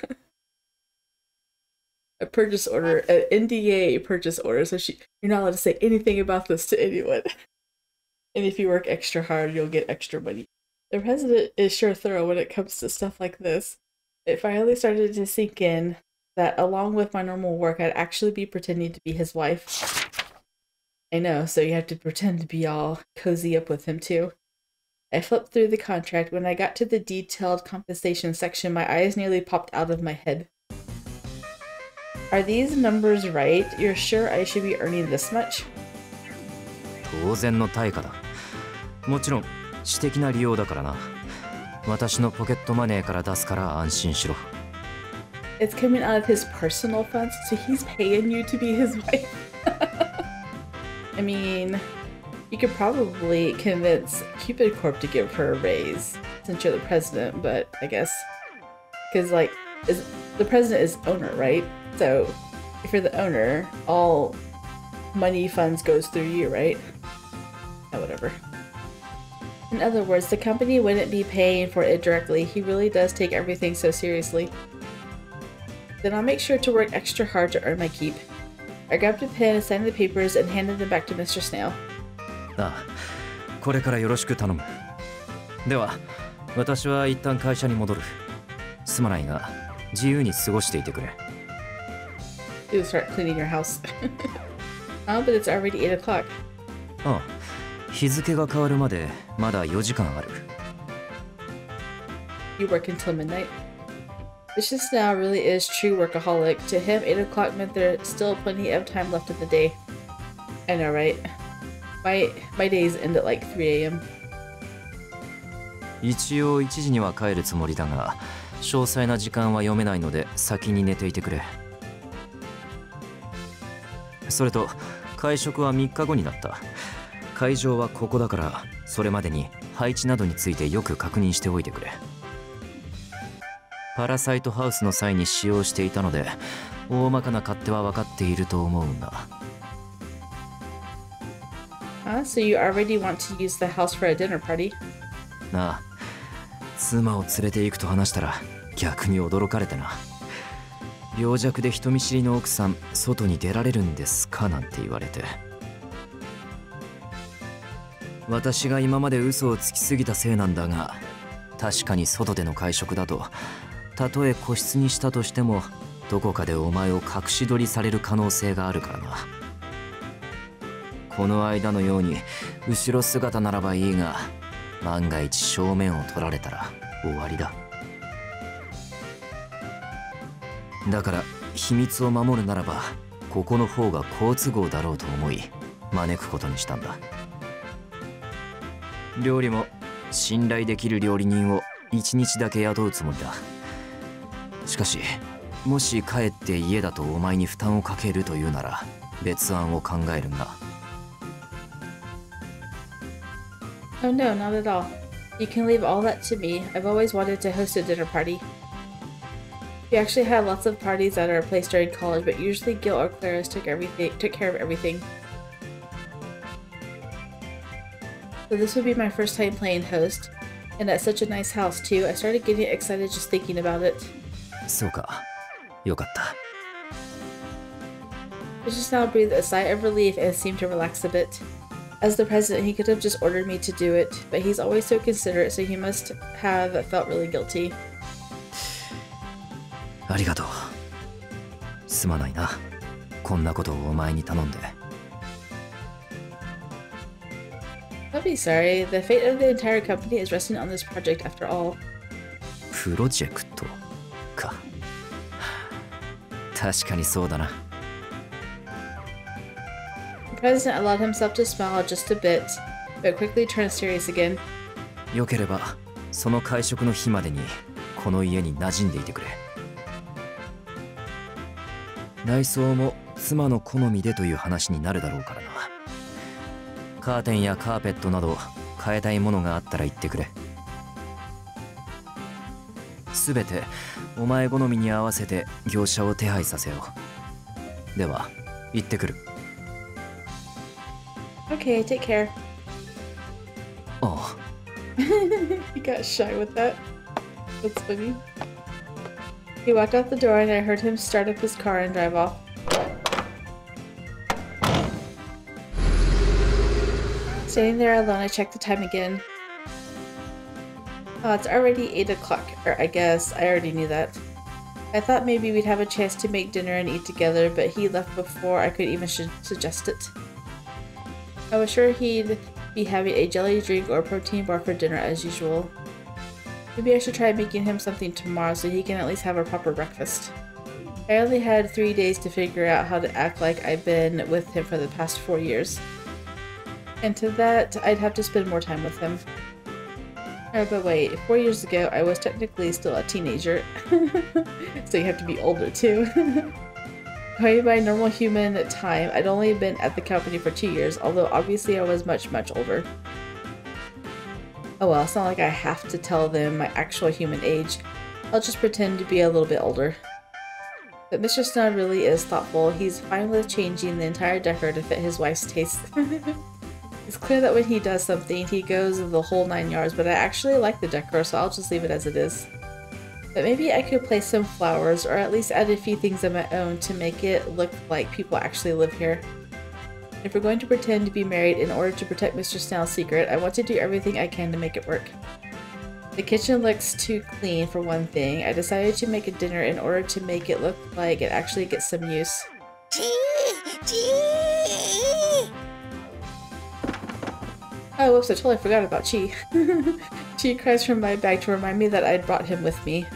A purchase order, an NDA purchase order. So you're not allowed to say anything about this to anyone. And if you work extra hard, you'll get extra money. The president is sure thorough when it comes to stuff like this. It finally started to sink in that along with my normal work, I'd actually be pretending to be his wife. I know, so you have to pretend to be all cozy up with him too. I flipped through the contract. When I got to the detailed compensation section, my eyes nearly popped out of my head. Are these numbers right? You're sure I should be earning this much? 当然の対価だ。もちろん私的な利用だからな。私のポケットマネーから出すから安心しろ。It's coming out of his personal funds, so he's paying you to be his wife. I mean, you could probably convince Cupid Corp to give her a raise since you're the president, but I guess because the president is owner, right? So if you're the owner, all money funds goes through you, right? Oh, whatever. In other words, the company wouldn't be paying for it directly. He really does take everything so seriously. Then I'll make sure to work extra hard to earn my keep. I grabbed a pen and signed the papers and handed them back to Mr. Snail. ああ、これからよろしく頼む。では、私は一旦会社に戻る。すまないが、自由に過ごしていてくれ。You start cleaning your house. Oh, but it's already 8 o'clock. ああ、日付が変わるまでまだ4時間ある。You work until midnight. Mr. Snail really is true workaholic. To him, 8 o'clock meant there's still plenty of time left in the day. I know, right? My days end at like 3 a.m. 一応1時には帰るつもりだが、詳細な時間は読めないので先に寝ていてくれ。それと会食は3日後になった。会場はここだから、それまでに配置などについてよく確認しておいてくれ。パラサイトハウスの際に使用していたので、大まかな勝手は分かっていると思うんだ。So you already want to use the house for a dinner party? なあ、妻を連れて行くと話したら逆に驚かれてな。病弱で人見知りの奥さん、外に出られるんですかなんて言われて。私が今まで嘘をつきすぎたせいなんだが、確かに外での会食だと、たとえ個室にしたとしてもどこかでお前を隠し撮りされる可能性があるからな。この間のように後ろ姿ならばいいが、万が一正面を取られたら終わりだ。だから秘密を守るならばここの方が好都合だろうと思い招くことにしたんだ。料理も信頼できる料理人を1日だけ雇うつもりだ。しかしもし帰って家だとお前に負担をかけるというなら別案を考えるが。Oh no, not at all. You can leave all that to me. I've always wanted to host a dinner party. We actually had lots of parties at our place during college, but usually Gil or Claris took care of everything. So this would be my first time playing host, and at such a nice house too. I started getting excited just thinking about it. そうか。よかった。I just now breathed a sigh of relief and seemed to relax a bit. As the president, he could have just ordered me to do it, but he's always so considerate, so he must have felt really guilty. ありがとう。すまないな。こんなことをお前に頼んで。Don't be sorry. The fate of the entire company is resting on this project after all. プロジェクトか。確かにそうだな。The president allowed himself to smile just a bit, but quickly turned serious again. よければ、その会食の日までにこの家に馴染んでいてくれ。内装も妻の好みでという話になるだろうからな。カーテンやカーペットなど変えたいものがあったら言ってくれ。すべてお前好みに合わせて業者を手配させよう。では行ってくる。Okay, take care. ああ。He got shy with that. That's funny. He walked out the door and I heard him start up his car and drive off. Standing there alone, I checked the time again. Oh, it's already 8 o'clock, or I guess I already knew that. I thought maybe we'd have a chance to make dinner and eat together, but he left before I could even suggest it. I was sure he'd be having a jelly drink or protein bar for dinner as usual. Maybe I should try making him something tomorrow so he can at least have a proper breakfast. I only had 3 days to figure out how to act like I've been with him for the past 4 years. And to that, I'd have to spend more time with him. Oh, but wait, 4 years ago, I was technically still a teenager. So you have to be older too. Going by normal human time, I'd only been at the company for 2 years, although obviously I was much older. Oh well, it's not like I have to tell them my actual human age. I'll just pretend to be a little bit older. But Mr. Snail really is thoughtful. He's fine with changing the entire decor to fit his wife's taste. It's clear that when he does something, he goes the whole 9 yards, but I actually like the decor, so I'll just leave it as it is. But maybe I could place some flowers, or at least add a few things of my own to make it look like people actually live here. If we're going to pretend to be married in order to protect Mr. Snail's secret, I want to do everything I can to make it work. The kitchen looks too clean for one thing. I decided to make a dinner in order to make it look like it actually gets some use. Oh, whoops, I totally forgot about Chi. Chi cries from my bag to remind me that I'd brought him with me.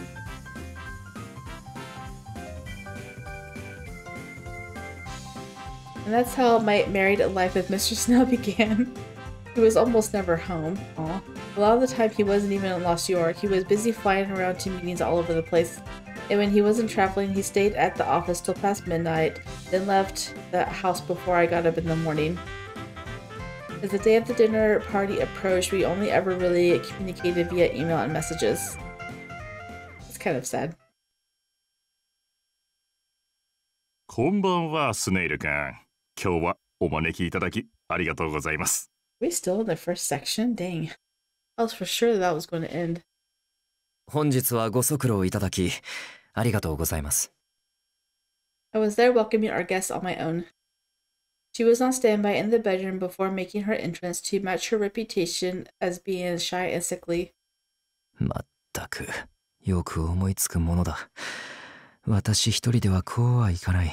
And that's how my married life with Mr. Snail began. He was almost never home. Aw. A lot of the time he wasn't even in Los York. He was busy flying around to meetings all over the place. And when he wasn't traveling, he stayed at the office till past midnight, then left the house before I got up in the morning. As the day of the dinner party approached, we only ever really communicated via email and messages. It's kind of sad. こんばんは、スネイル君。今日はお招きいただきありがとうございます。Are we still in the first section? Dang. I was for sure that was going to end. 本日はご足労いただきありがとうございます。I was there welcoming our guests on my own. She was on standby in the bedroom before making her entrance to match her reputation as being shy and sickly. まったく、よく思いつくものだ。私一人ではこうはいかない。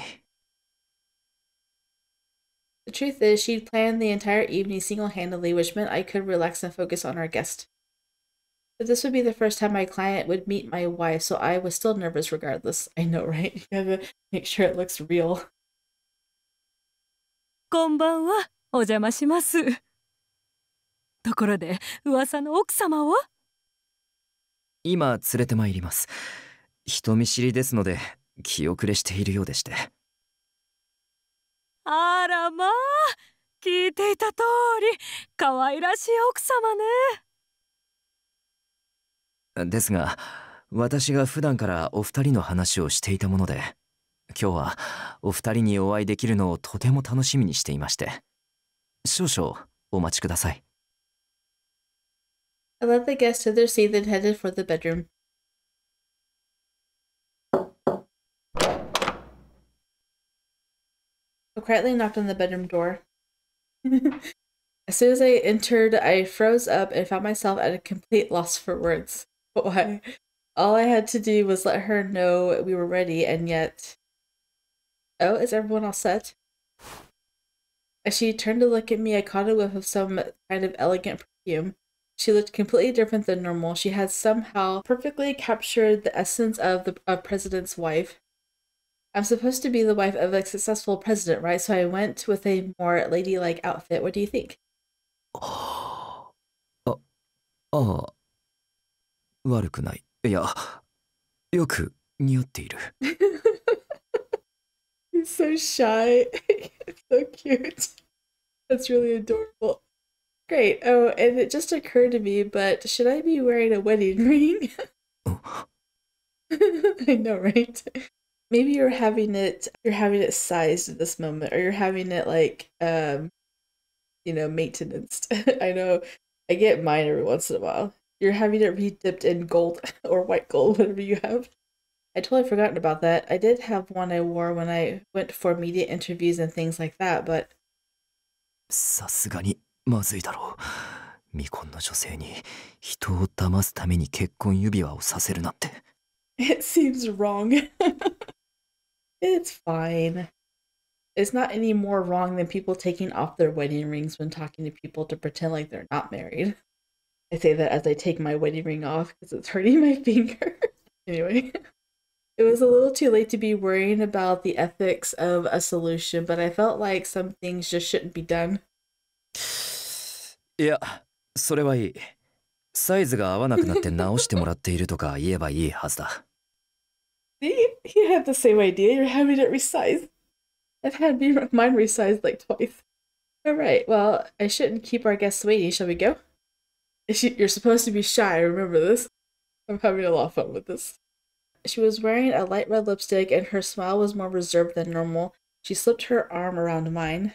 The truth is, she'd planned the entire evening single-handedly, which meant I could relax and focus on our guest. But this would be the first time my client would meet my wife, so I was still nervous regardless. I know, right? You gotta make sure it looks real. こんばんは、お邪魔します。ところで、噂の奥様は？今連れてまいります。人見知りですので気遅れしているようでして。あらまあ、聞いていた通り可愛らしい奥様ね。ですが私が普段からお二人の話をしていたもので、今日はお二人にお会いできるのをとても楽しみにしていまして。少々お待ちください。I led the guests to their seat and headed for the bedroom. I quietly knocked on the bedroom door. As soon as I entered, I froze up and found myself at a complete loss for words. Why? All I had to do was let her know we were ready, and yet... Oh, is everyone all set? As she turned to look at me, I caught a whiff of some kind of elegant perfume. She looked completely different than normal. She had somehow perfectly captured the essence of a president's wife. I'm supposed to be the wife of a successful president, right? So I went with a more ladylike outfit. What do you think? 悪くない。いや、よく似合っている。He's so shy. So cute. That's really adorable. Great. Oh, and it just occurred to me, but should I be wearing a wedding ring? I know, right? Maybe you're having it sized at this moment, or you're having it like maintenanced. I know I get mine every once in a while. You're having it re-dipped in gold or white gold, whatever you have. I totally forgotten about that. I did have one I wore when I went for media interviews and things like that, but... さすがにまずいだろう。未婚の女性に人を騙すために結婚指輪をさせるなんて。It seems wrong. It's fine. It's not any more wrong than people taking off their wedding rings when talking to people to pretend like they're not married. I say that as I take my wedding ring off because it's hurting my finger. Anyway. It was a little too late to be worrying about the ethics of a solution, but I felt like some things just shouldn't be done. いや、それはいい。サイズが合わなくなって直してもらっているとか言えばいいはずだ。See? You had the same idea. You're having it resized. I've had mine resized like twice. Alright, well, I shouldn't keep our guests waiting. Shall we go? You're supposed to be shy, remember this. I'm having a lot of fun with this. She was wearing a light red lipstick and her smile was more reserved than normal. She slipped her arm around mine.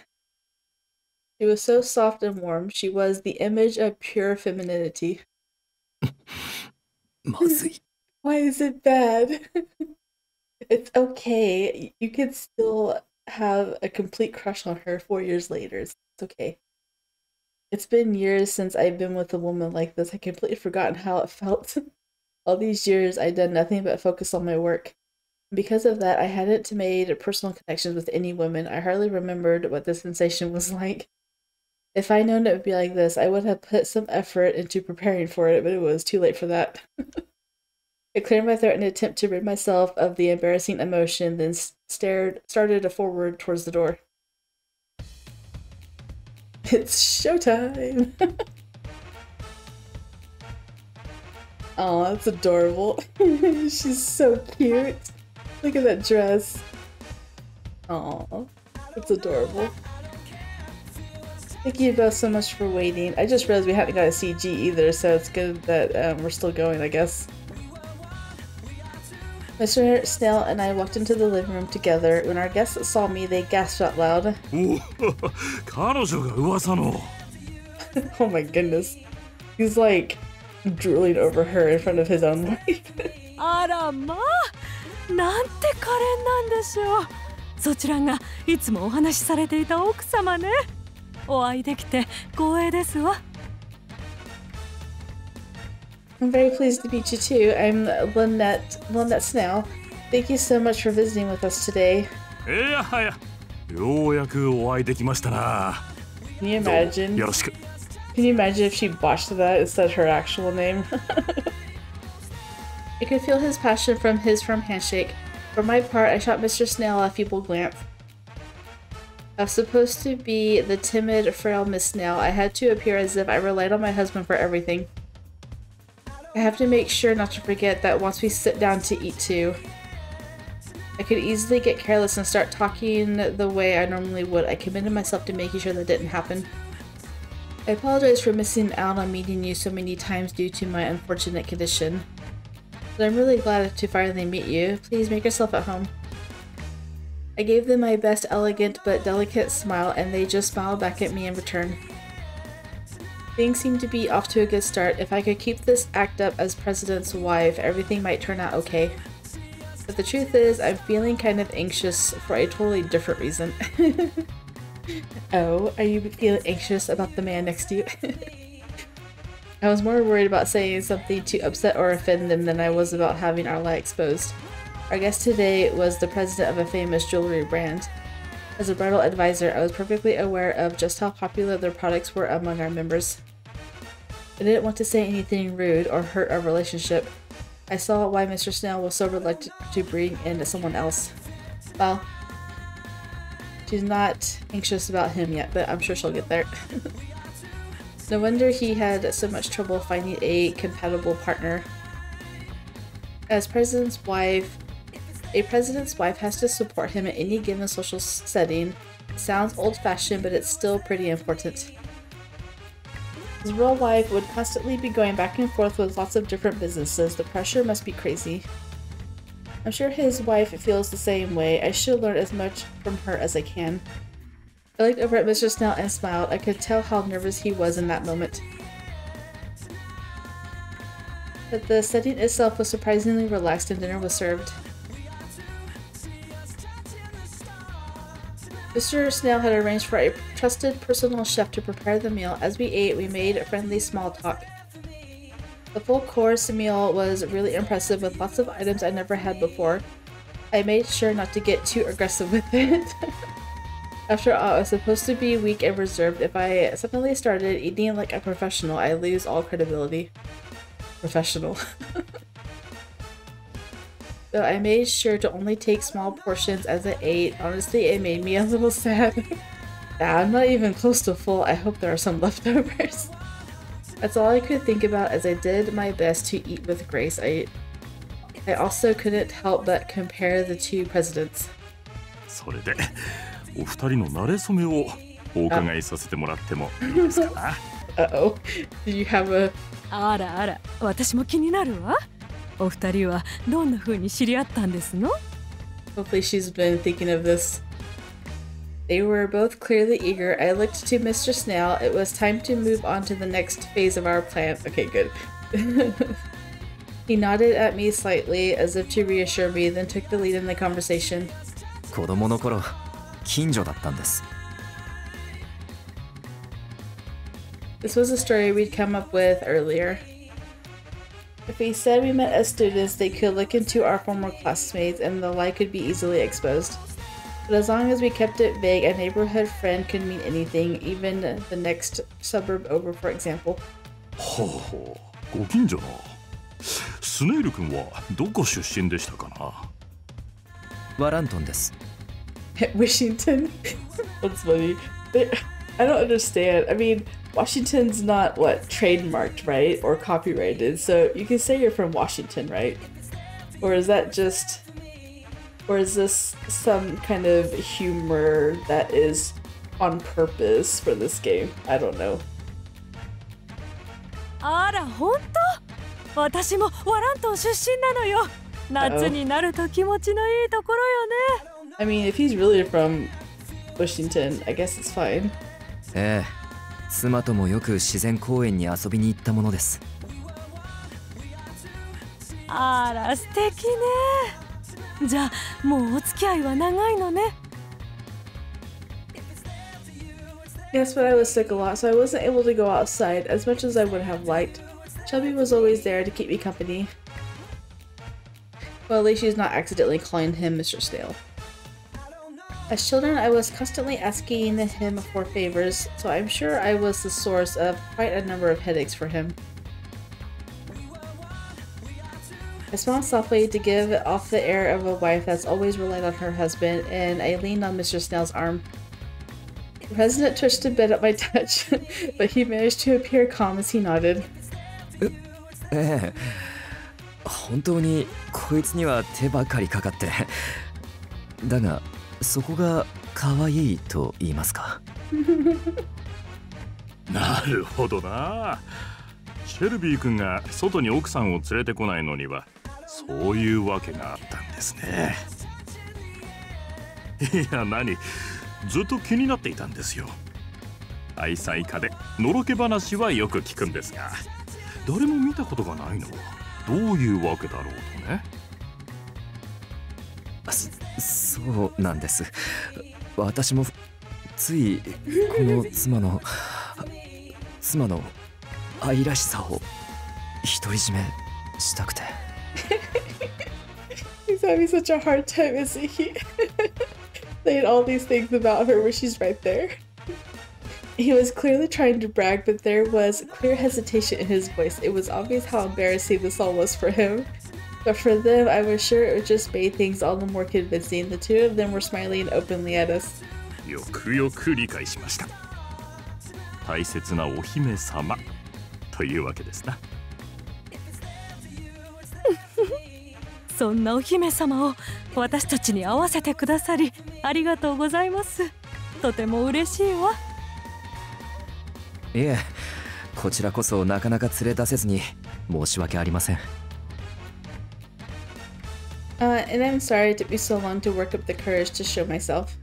She was so soft and warm. She was the image of pure femininity. まずい。Why is it bad? It's okay. You could still have a complete crush on her 4 years later. It's okay. It's been years since I've been with a woman like this. I completely forgotten how it felt. All these years, I'd done nothing but focus on my work. Because of that, I hadn't made personal connections with any women. I hardly remembered what the sensation was like. If I'd known it would be like this, I would have put some effort into preparing for it, but it was too late for that. I cleared my throat in an attempt to rid myself of the embarrassing emotion, then started forward towards the door. It's showtime! Oh, that's adorable. She's so cute. Look at that dress. Oh, that's adorable. Thank you both so much for waiting. I just realized we haven't got a CG either, so it's good that we're still going, I guess. Mr. Snail and I walked into the living room together. When our guests saw me, they gasped out loud. Oh my goodness. He's like drooling over her in front of his own wife. あらまあ、なんて可憐なんでしょう。そちらがいつもお話しされていた奥様ね。お会いできて光栄ですわ。I'm very pleased to meet you too. I'm Lynette Snail. Thank you so much for visiting with us today. いやはや、ようやくお会いできましたな。Can you imagine? よろしく。Can you imagine if she botched that and said her actual name? I could feel his passion from his firm handshake. For my part, I shot Mr. Snail a feeble glance. I was supposed to be the timid, frail Miss Snail. I had to appear as if I relied on my husband for everything. I have to make sure not to forget that once we sit down to eat too. I could easily get careless and start talking the way I normally would. I committed myself to making sure that didn't happen. I apologize for missing out on meeting you so many times due to my unfortunate condition. But I'm really glad to finally meet you. Please make yourself at home. I gave them my best elegant but delicate smile, and they just smiled back at me in return. Things seem to be off to a good start. If I could keep this act up as president's wife, everything might turn out okay. But the truth is, I'm feeling kind of anxious for a totally different reason. Oh, are you feeling anxious about the man next to you? I was more worried about saying something to upset or offend them than I was about having our lie exposed. Our guest today was the president of a famous jewelry brand. As a bridal advisor, I was perfectly aware of just how popular their products were among our members. I didn't want to say anything rude or hurt our relationship. I saw why Mr. Snail was so reluctant to bring in someone else. Well, she's not anxious about him yet, but I'm sure she'll get there. No wonder he had so much trouble finding a compatible partner. As president's wife, a president's wife has to support him in any given social setting. It sounds old-fashioned, but it's still pretty important. His real wife would constantly be going back and forth with lots of different businesses. The pressure must be crazy. I'm sure his wife feels the same way. I should learn as much from her as I can. I looked over at Mr. Snail and smiled. I could tell how nervous he was in that moment. But the setting itself was surprisingly relaxed and dinner was served. Mr. Snail had arranged for a trusted personal chef to prepare the meal. As we ate, we made friendly small talk. The full course meal was really impressive with lots of items I never had before. I made sure not to get too aggressive with it. After all, I was supposed to be weak and reserved. If I suddenly started eating like a professional, I lose all credibility. Professional. So I made sure to only take small portions as I ate. Honestly, it made me a little sad. I'm not even close to full. I hope there are some leftovers. That's all I could think about as I did my best to eat with grace. I also couldn't help but compare the two presidents. それでお二人の馴れ初めをお伺いさせてもらってもいいですかな? Uh-oh. Did you have a... あらあら、私も気になるわ。お二人はどんな風に知り合ったんですの? Hopefully she's been thinking of this. They were both clearly eager. I looked to Mr. Snail. It was time to move on to the next phase of our plan. Okay, good. He nodded at me slightly as if to reassure me, then took the lead in the conversation. 子供の頃、近所だったんです。This was a story we'd come up with earlier. If we said we met as students, they could look into our former classmates and the lie could be easily exposed. But as long as we kept it vague, a neighborhood friend could mean anything, even the next suburb over, for example. ほうほう、ご近所な。スネイル君はどこ出身でしたかな? ワラントンです。Washington? That's funny. I don't understand. I mean, Washington's not, what, trademarked, right? Or copyrighted, so you can say you're from Washington, right? Or is that just... Or is this some kind of humor that is on purpose for this game? I don't know. あら、ほんと? 私もワラントン出身なのよ。夏になると気持ちのいいところよね。I mean, if he's really from Washington, I guess it's fine. ええ、妻ともよく自然公園に遊びに行ったものです。あら、素敵ね。じゃあ、もうお付き合いは長いのね。Yes, but I was sick a lot, so I wasn't able to go outside as much as I would have liked. Shelby was always there to keep me company. Well, at least she's not accidentally calling him Mr. Snail. As children, I was constantly asking him for favors, so I'm sure I was the source of quite a number of headaches for him. I smiled softly to give off the air of a wife that's always relied on her husband, and I leaned on Mr. Snail's arm. The president twitched a bit at my touch, but he managed to appear calm as he nodded. ええ、本当にこいつには手ばかりかかって。だが、そこが可愛いと言いますか。なるほどな。シェルビー君が外に奥さんを連れてこないのにはそういうわけがあったんですね。いや何、ずっと気になっていたんですよ。愛妻家でのろけ話はよく聞くんですが、誰も見たことがないのはどういうわけだろうとね。そうなんです。私もついこの妻の愛らしさを独り占めしたくて。He's having such a hard time, isn't he? Saying all these things about her when she's right there. He was clearly trying to brag, but there was clear hesitation in his voice. It was obvious how embarrassing this all was for him. But for them, I was sure it just made things all the more convincing. The two of them were smiling openly at us. よくよく理解しました。大切なお姫様というわけですな。そんなお姫様を私たちに会わせてくださりありがとうございます。とても嬉しいわ。いえ、こちらこそなかなか連れ出せずに申し訳ありません。And I'm sorry it took me so long to work up the courage to show myself.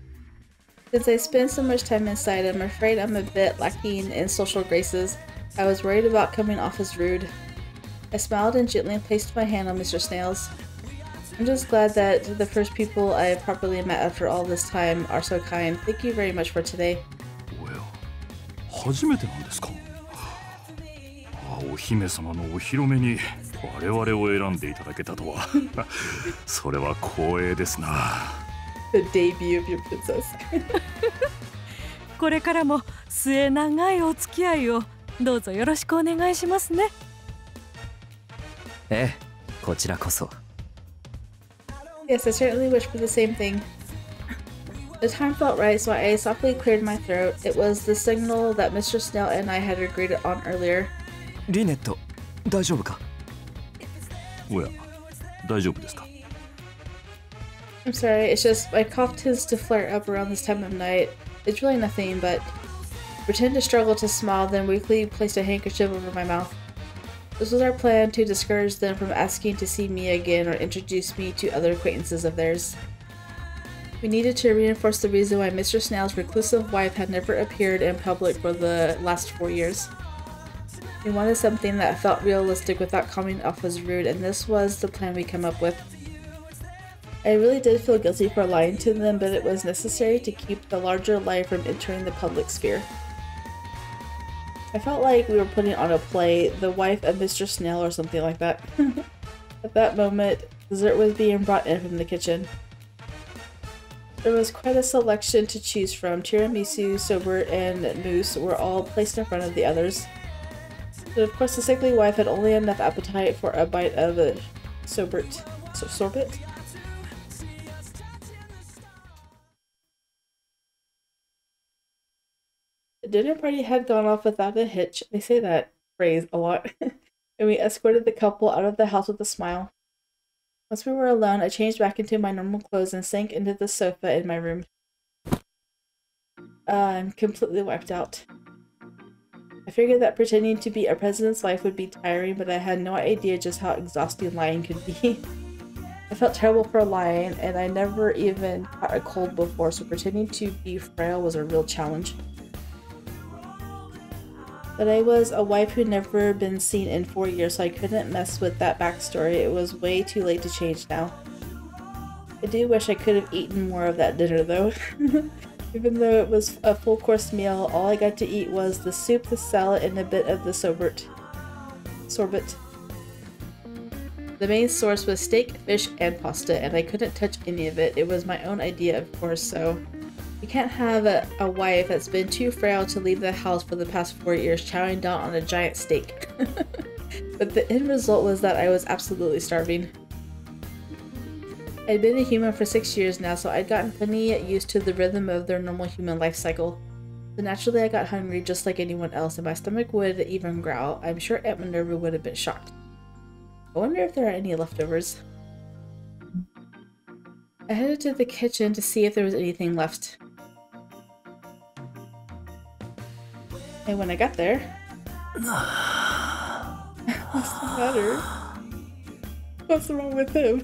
Since I spend so much time inside, I'm afraid I'm a bit lacking in social graces. I was worried about coming off as rude. I smiled and gently placed my hand on Mr. Snail's. I'm just glad that the first people I properly met after all this time are so kind. Thank you very much for today. おや、初めてなんですか。お姫様のお披露目に我々を選んでいただけたとはそれは光栄ですな。The debut of your princess. これからも末長いお付き合いをどうぞよろしくお願いしますね。ええ、こちらこそ。Yes, I certainly wish for the same thing. The time felt right, so I softly cleared my throat. It was the signal that Mr. Snail and I had agreed on earlier. リネット、大丈夫か？おや、大丈夫ですか？ I'm sorry, it's just my cough tends to flare up around this time of night. It's really nothing, but pretend to struggle to smile, then weakly placed a handkerchief over my mouth. This was our plan to discourage them from asking to see me again or introduce me to other acquaintances of theirs. We needed to reinforce the reason why Mr. Snail's reclusive wife had never appeared in public for the last 4 years. We wanted something that felt realistic without coming off as rude, and this was the plan we came up with. I really did feel guilty for lying to them, but it was necessary to keep the larger lie from entering the public sphere. I felt like we were putting on a play, The Wife of Mr. Snail or something like that. At that moment, dessert was being brought in from the kitchen. There was quite a selection to choose from. Tiramisu, sorbet, and mousse were all placed in front of the others. But of course the sickly wife had only enough appetite for a bite of a sorbet. Sorbet? The dinner party had gone off without a hitch. They say that phrase a lot. And we escorted the couple out of the house with a smile. Once we were alone, I changed back into my normal clothes and sank into the sofa in my room. I'm completely wiped out. I figured that pretending to be a president's wife would be tiring, but I had no idea just how exhausting lying could be. I felt terrible for lying, and I never even caught a cold before, so pretending to be frail was a real challenge. But I was a wife who'd never been seen in 4 years, so I couldn't mess with that backstory. It was way too late to change now. I do wish I could have eaten more of that dinner, though. Even though it was a full-course meal, all I got to eat was the soup, the salad, and a bit of the sorbet. The main source was steak, fish, and pasta, and I couldn't touch any of it. It was my own idea, of course, so... You can't have a wife that's been too frail to leave the house for the past 4 years chowing down on a giant steak. But the end result was that I was absolutely starving. I'd been a human for 6 years now, so I'd gotten plenty used to the rhythm of their normal human life cycle. So naturally I got hungry just like anyone else, and my stomach would even growl. I'm sure Aunt Minerva would have been shocked. I wonder if there are any leftovers. I headed to the kitchen to see if there was anything left. And when I got there... What's the matter? What's wrong with him?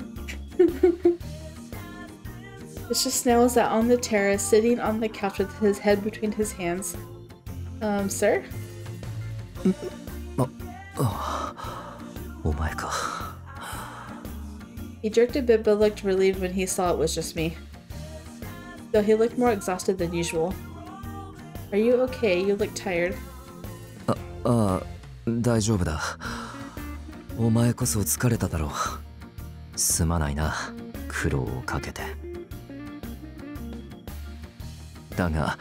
It's just Snail is out on the terrace, sitting on the couch with his head between his hands. Sir? He jerked a bit but looked relieved when he saw it was just me. Though he looked more exhausted than usual. Are you okay? You look tired. 大丈夫だ。お前こそ疲れただろう。すまないな、苦労をかけて。だが、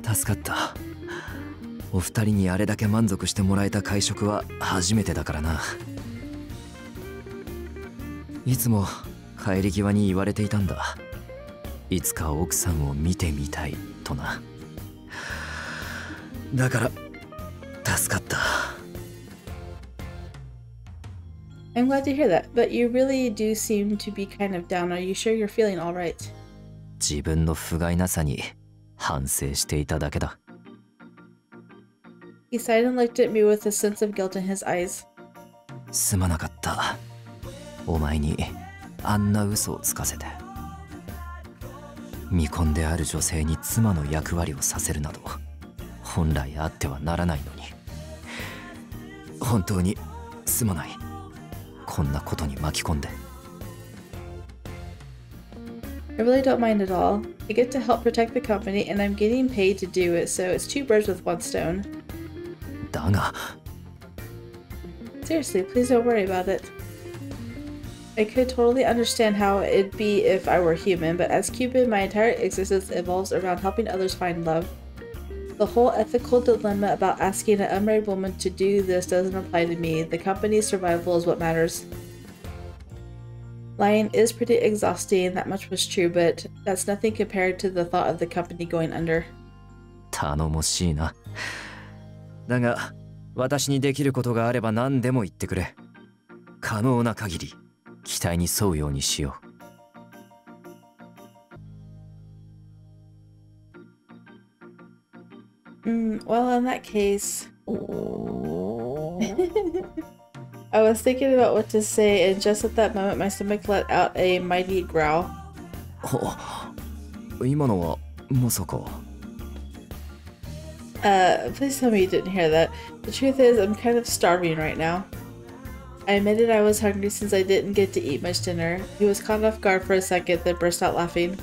助かった。お二人にあれだけ満足してもらえた会食は初めてだからな。いつも帰り際に言われていたんだ。いつか奥さんを見てみたいとな。だから助かった。I'm glad to hear that, but you really do seem to be kind of down. Are you sure you're feeling alright? 自分の不甲斐なさに反省していただけだ。He sighed and looked at me with a sense of guilt in his eyes. すまなかった。お前にあんな嘘をつかせて。未婚である女性に妻の役割をさせるなど本来あってはならないのに。本当にすまない。こんなことに巻き込んで。I really don't mind at all. I get to help protect the company and I'm getting paid to do it, so it's two birds with one stone. だが Seriously, please don't worry about it. I could totally understand how it'd be if I were human, but as Cupid, my entire existence evolves around helping others find love. The whole ethical dilemma about asking an unmarried woman to do this doesn't apply to me. The company's survival is what matters. Lying is pretty exhausting, that much was true, but that's nothing compared to the thought of the company going under. 頼もしいな。だが、私にできることがあれば何でも言ってくれ。可能な限り、期待に沿うようにしよう。Well, in that case... I was thinking about what to say, and just at that moment my stomach let out a mighty growl. 今のはまさか。Please tell me you didn't hear that. The truth is, I'm kind of starving right now. I admitted I was hungry since I didn't get to eat much dinner. He was caught off guard for a second, then burst out laughing.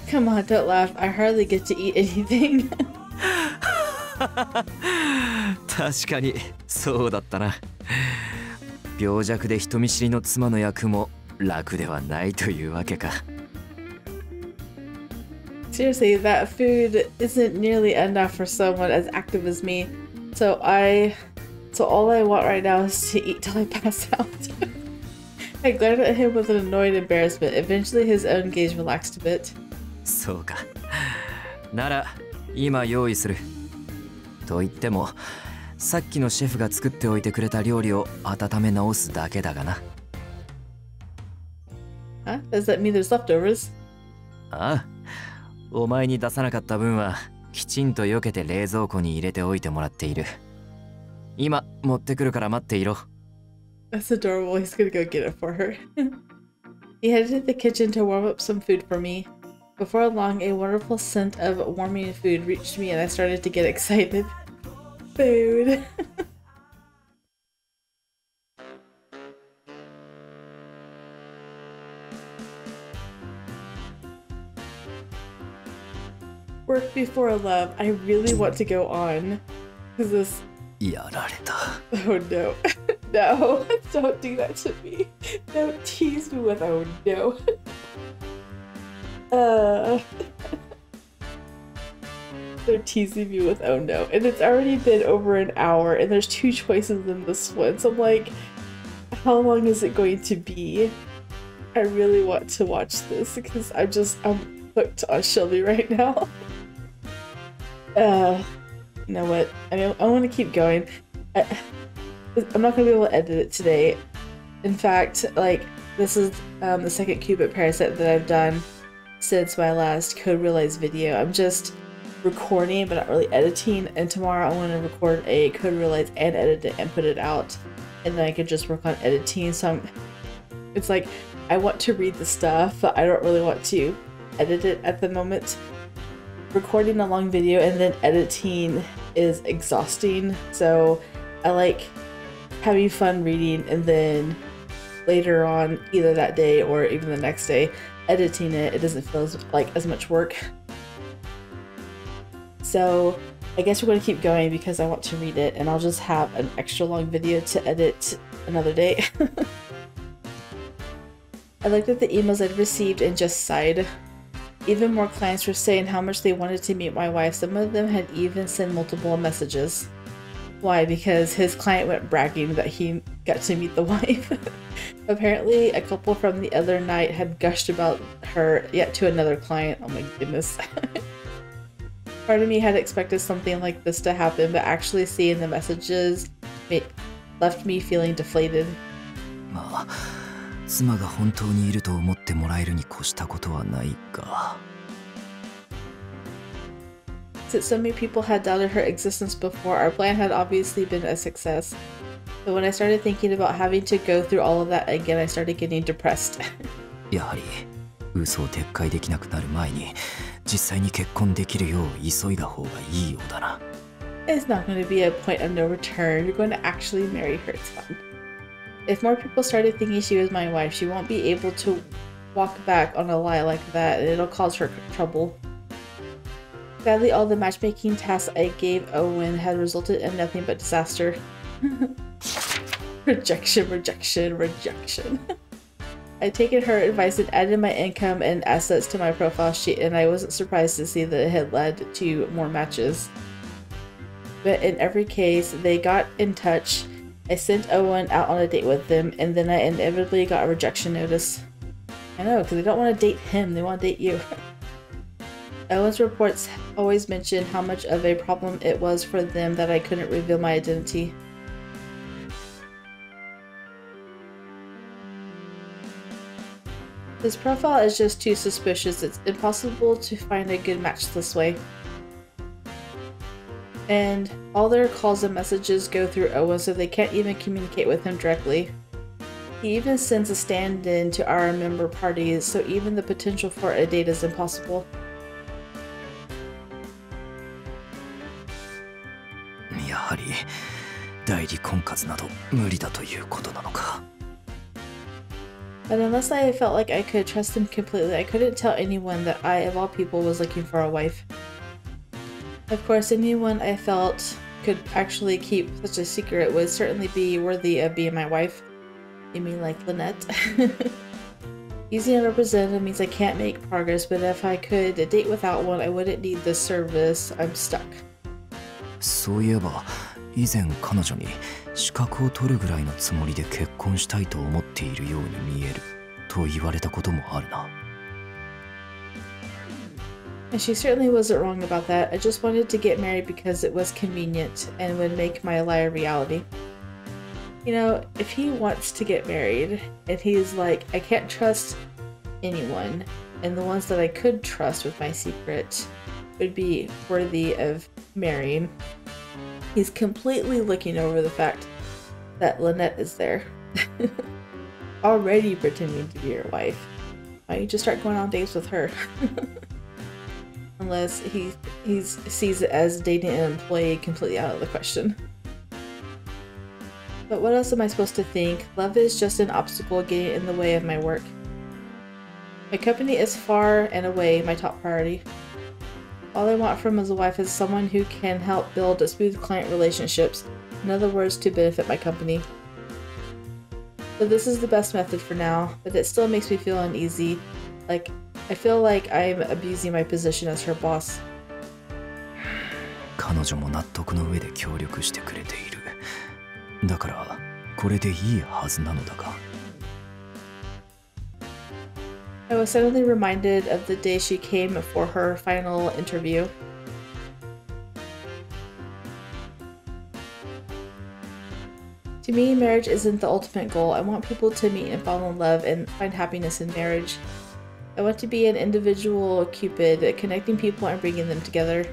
Come on, don't laugh. I hardly get to eat anything. 確かにそうだったな。病弱で人見知りの妻の役も楽ではないというわけか。Seriously, that food isn't nearly enough for someone as active as me. So all I want right now is to eat till I pass out. I glared at him with an annoyed embarrassment. Eventually his own gaze relaxed a bit. そうか。なら今用意する。と言っても、さっきのシェフが作っておいてくれた料理を温め直すだけだがな。Huh? Does that mean there's leftovers? ああ、お前に出さなかった分はきちんと避けて冷蔵庫に入れておいてもらっている。今持ってくるから待っていろ。That's adorable. He's gonna go get it for her. He headed to the kitchen to warm up some food for me. Before long, a wonderful scent of warming food reached me and I started to get excited. Food. Work before love. I really want to go on. Is this... やられた。 Oh no. No, don't do that to me. Don't tease me with oh no. They're teasing me with oh no, and it's already been over an hour and there's two choices in this one, so I'm like, how long is it going to be? I really want to watch this because I'm hooked on Shelby right now. You know what, I want to keep going. I'm not gonna be able to edit it today. In fact, like, this is the second Cupid Parasite that I've done since my last Code Realize video. recording but not really editing, and tomorrow I want to record a code realize and edit it and put it out, and then I could just work on editing. So it's like I want to read the stuff, but I don't really want to edit it at the moment. Recording a long video and then editing is exhausting, so I like having fun reading and then later on, either that day or even the next day, editing it. It doesn't feel like as much work. So I guess we're going to keep going because I want to read it, and I'll just have an extra long video to edit another day. I looked at the emails I'd received and just sighed. Even more clients were saying how much they wanted to meet my wife. Some of them had even sent multiple messages. Why? Because his client went bragging that he got to meet the wife. Apparently, a couple from the other night had gushed about her yet to another client. Oh my goodness. Part of me had expected something like this to happen, but actually seeing the messages left me feeling deflated. まあ、妻が本当にいると思ってもらえるに越したことはないが。Since so many people had doubted her existence before, our plan had obviously been a success. But when I started thinking about having to go through all of that again, I started getting depressed. やはり嘘を撤回できなくなる前に実際に結婚できるよう急いだ方がいいようだな。It's not going to be a point of no return. You're going to actually marry her. It's fun. If more people started thinking she was my wife, she won't be able to walk back on a lie like that, and it'll cause her trouble. Sadly, all the matchmaking tasks I gave Owen had resulted in nothing but disaster. Rejection, rejection, rejection. I'd taken her advice and added my income and assets to my profile sheet, and I wasn't surprised to see that it had led to more matches. But in every case, they got in touch. I sent Owen out on a date with them, and then I inevitably got a rejection notice. I know, because they don't want to date him, they want to date you. Owen's reports always mentioned how much of a problem it was for them that I couldn't reveal my identity. His profile is just too suspicious. It's impossible to find a good match this way. And all their calls and messages go through Owen, so they can't even communicate with him directly. He even sends a stand-in to our member parties, so even the potential for a date is impossible. やはり代理婚活など無理だということなのか。 But unless I felt like I could trust him completely, I couldn't tell anyone that I, of all people, was looking for a wife. Of course, anyone I felt could actually keep such a secret would certainly be worthy of being my wife. You mean like Lynette? Using a representative means I can't make progress, but if I could date without one, I wouldn't need this service. I'm stuck. そういえば以前彼女に資格を取るぐらいのつもりで結婚したいと思っているように見えると言われたこともあるな。 And she certainly wasn't wrong about that. I just wanted to get married because it was convenient and would make my lie a reality. You know, if he wants to get married and he's like, I can't trust anyone, and the ones that I could trust with my secret would be worthy of marrying, he's completely looking over the fact that Lynette is there. Already pretending to be your wife. Why don't you just start going on dates with her? Unless he sees it as dating an employee completely out of the question. But what else am I supposed to think? Love is just an obstacle getting in the way of my work. My company is far and away my top priority. All I want from as a wife is someone who can help build smooth client relationships. In other words, to benefit my company. So this is the best method for now, but it still makes me feel uneasy. Like, I feel like I'm abusing my position as her boss. 彼女も納得の上で協力してくれている。だからこれでいいはずなのだが。 I was suddenly reminded of the day she came for her final interview. To me, marriage isn't the ultimate goal. I want people to meet and fall in love and find happiness in marriage. I want to be an individual Cupid, connecting people and bringing them together.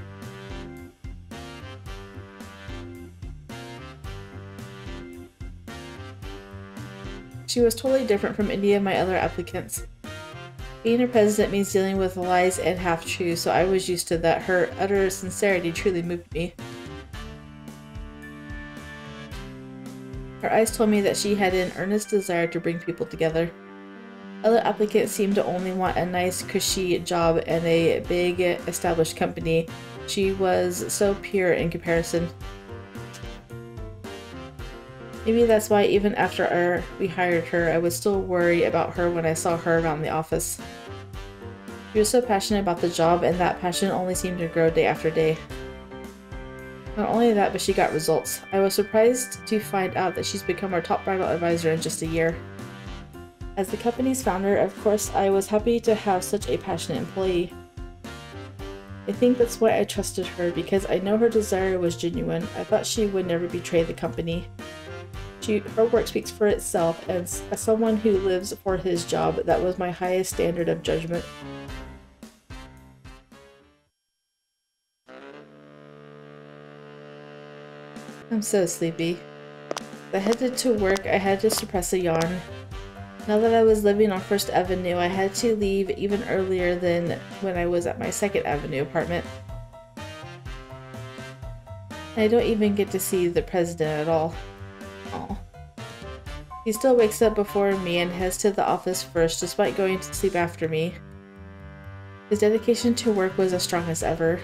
She was totally different from any of my other applicants. Being a president means dealing with lies and half-truths, so I was used to that. Her utter sincerity truly moved me. Her eyes told me that she had an earnest desire to bring people together. Other applicants seemed to only want a nice, cushy job and a big, established company. She was so pure in comparison. Maybe that's why even after we hired her, I would still worry about her when I saw her around the office. She was so passionate about the job, and that passion only seemed to grow day after day. Not only that, but she got results. I was surprised to find out that she's become our top rival advisor in just a year. As the company's founder, of course, I was happy to have such a passionate employee. I think that's why I trusted her, because I know her desire was genuine. I thought she would never betray the company. Her work speaks for itself, and as someone who lives for his job, that was my highest standard of judgment. I'm so sleepy. As I headed to work, I had to suppress a yawn. Now that I was living on 1st Avenue, I had to leave even earlier than when I was at my 2nd Avenue apartment. I don't even get to see the president at all. Aww. He still wakes up before me and heads to the office first, despite going to sleep after me. His dedication to work was as strong as ever.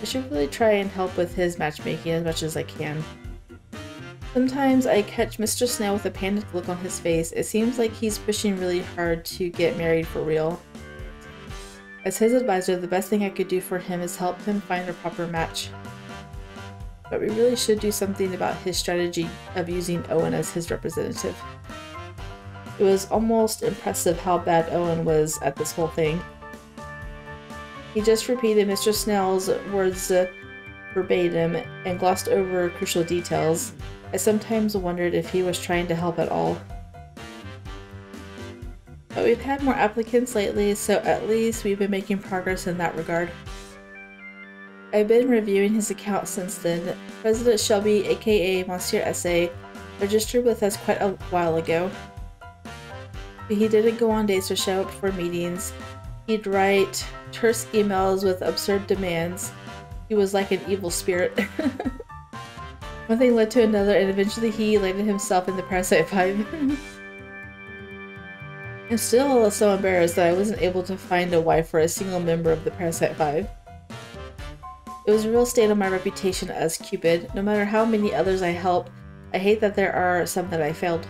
I should really try and help with his matchmaking as much as I can. Sometimes I catch Mr. Snail with a panicked look on his face. It seems like he's pushing really hard to get married for real. As his advisor, the best thing I could do for him is help him find a proper match. But we really should do something about his strategy of using Owen as his representative. It was almost impressive how bad Owen was at this whole thing. He just repeated Mr. Snail's words verbatim and glossed over crucial details. I sometimes wondered if he was trying to help at all. But we've had more applicants lately, so at least we've been making progress in that regard. I've been reviewing his account since then. President Shelby, aka Monsieur SA, registered with us quite a while ago. But he didn't go on dates or show up for meetings. He'd write terse emails with absurd demands. He was like an evil spirit. One thing led to another, and eventually he landed himself in the Parasite 5. I'm still so embarrassed that I wasn't able to find a wife for a single member of the Parasite 5. It was a real stain on my reputation as Cupid. No matter how many others I helped, I hate that there are some that I failed.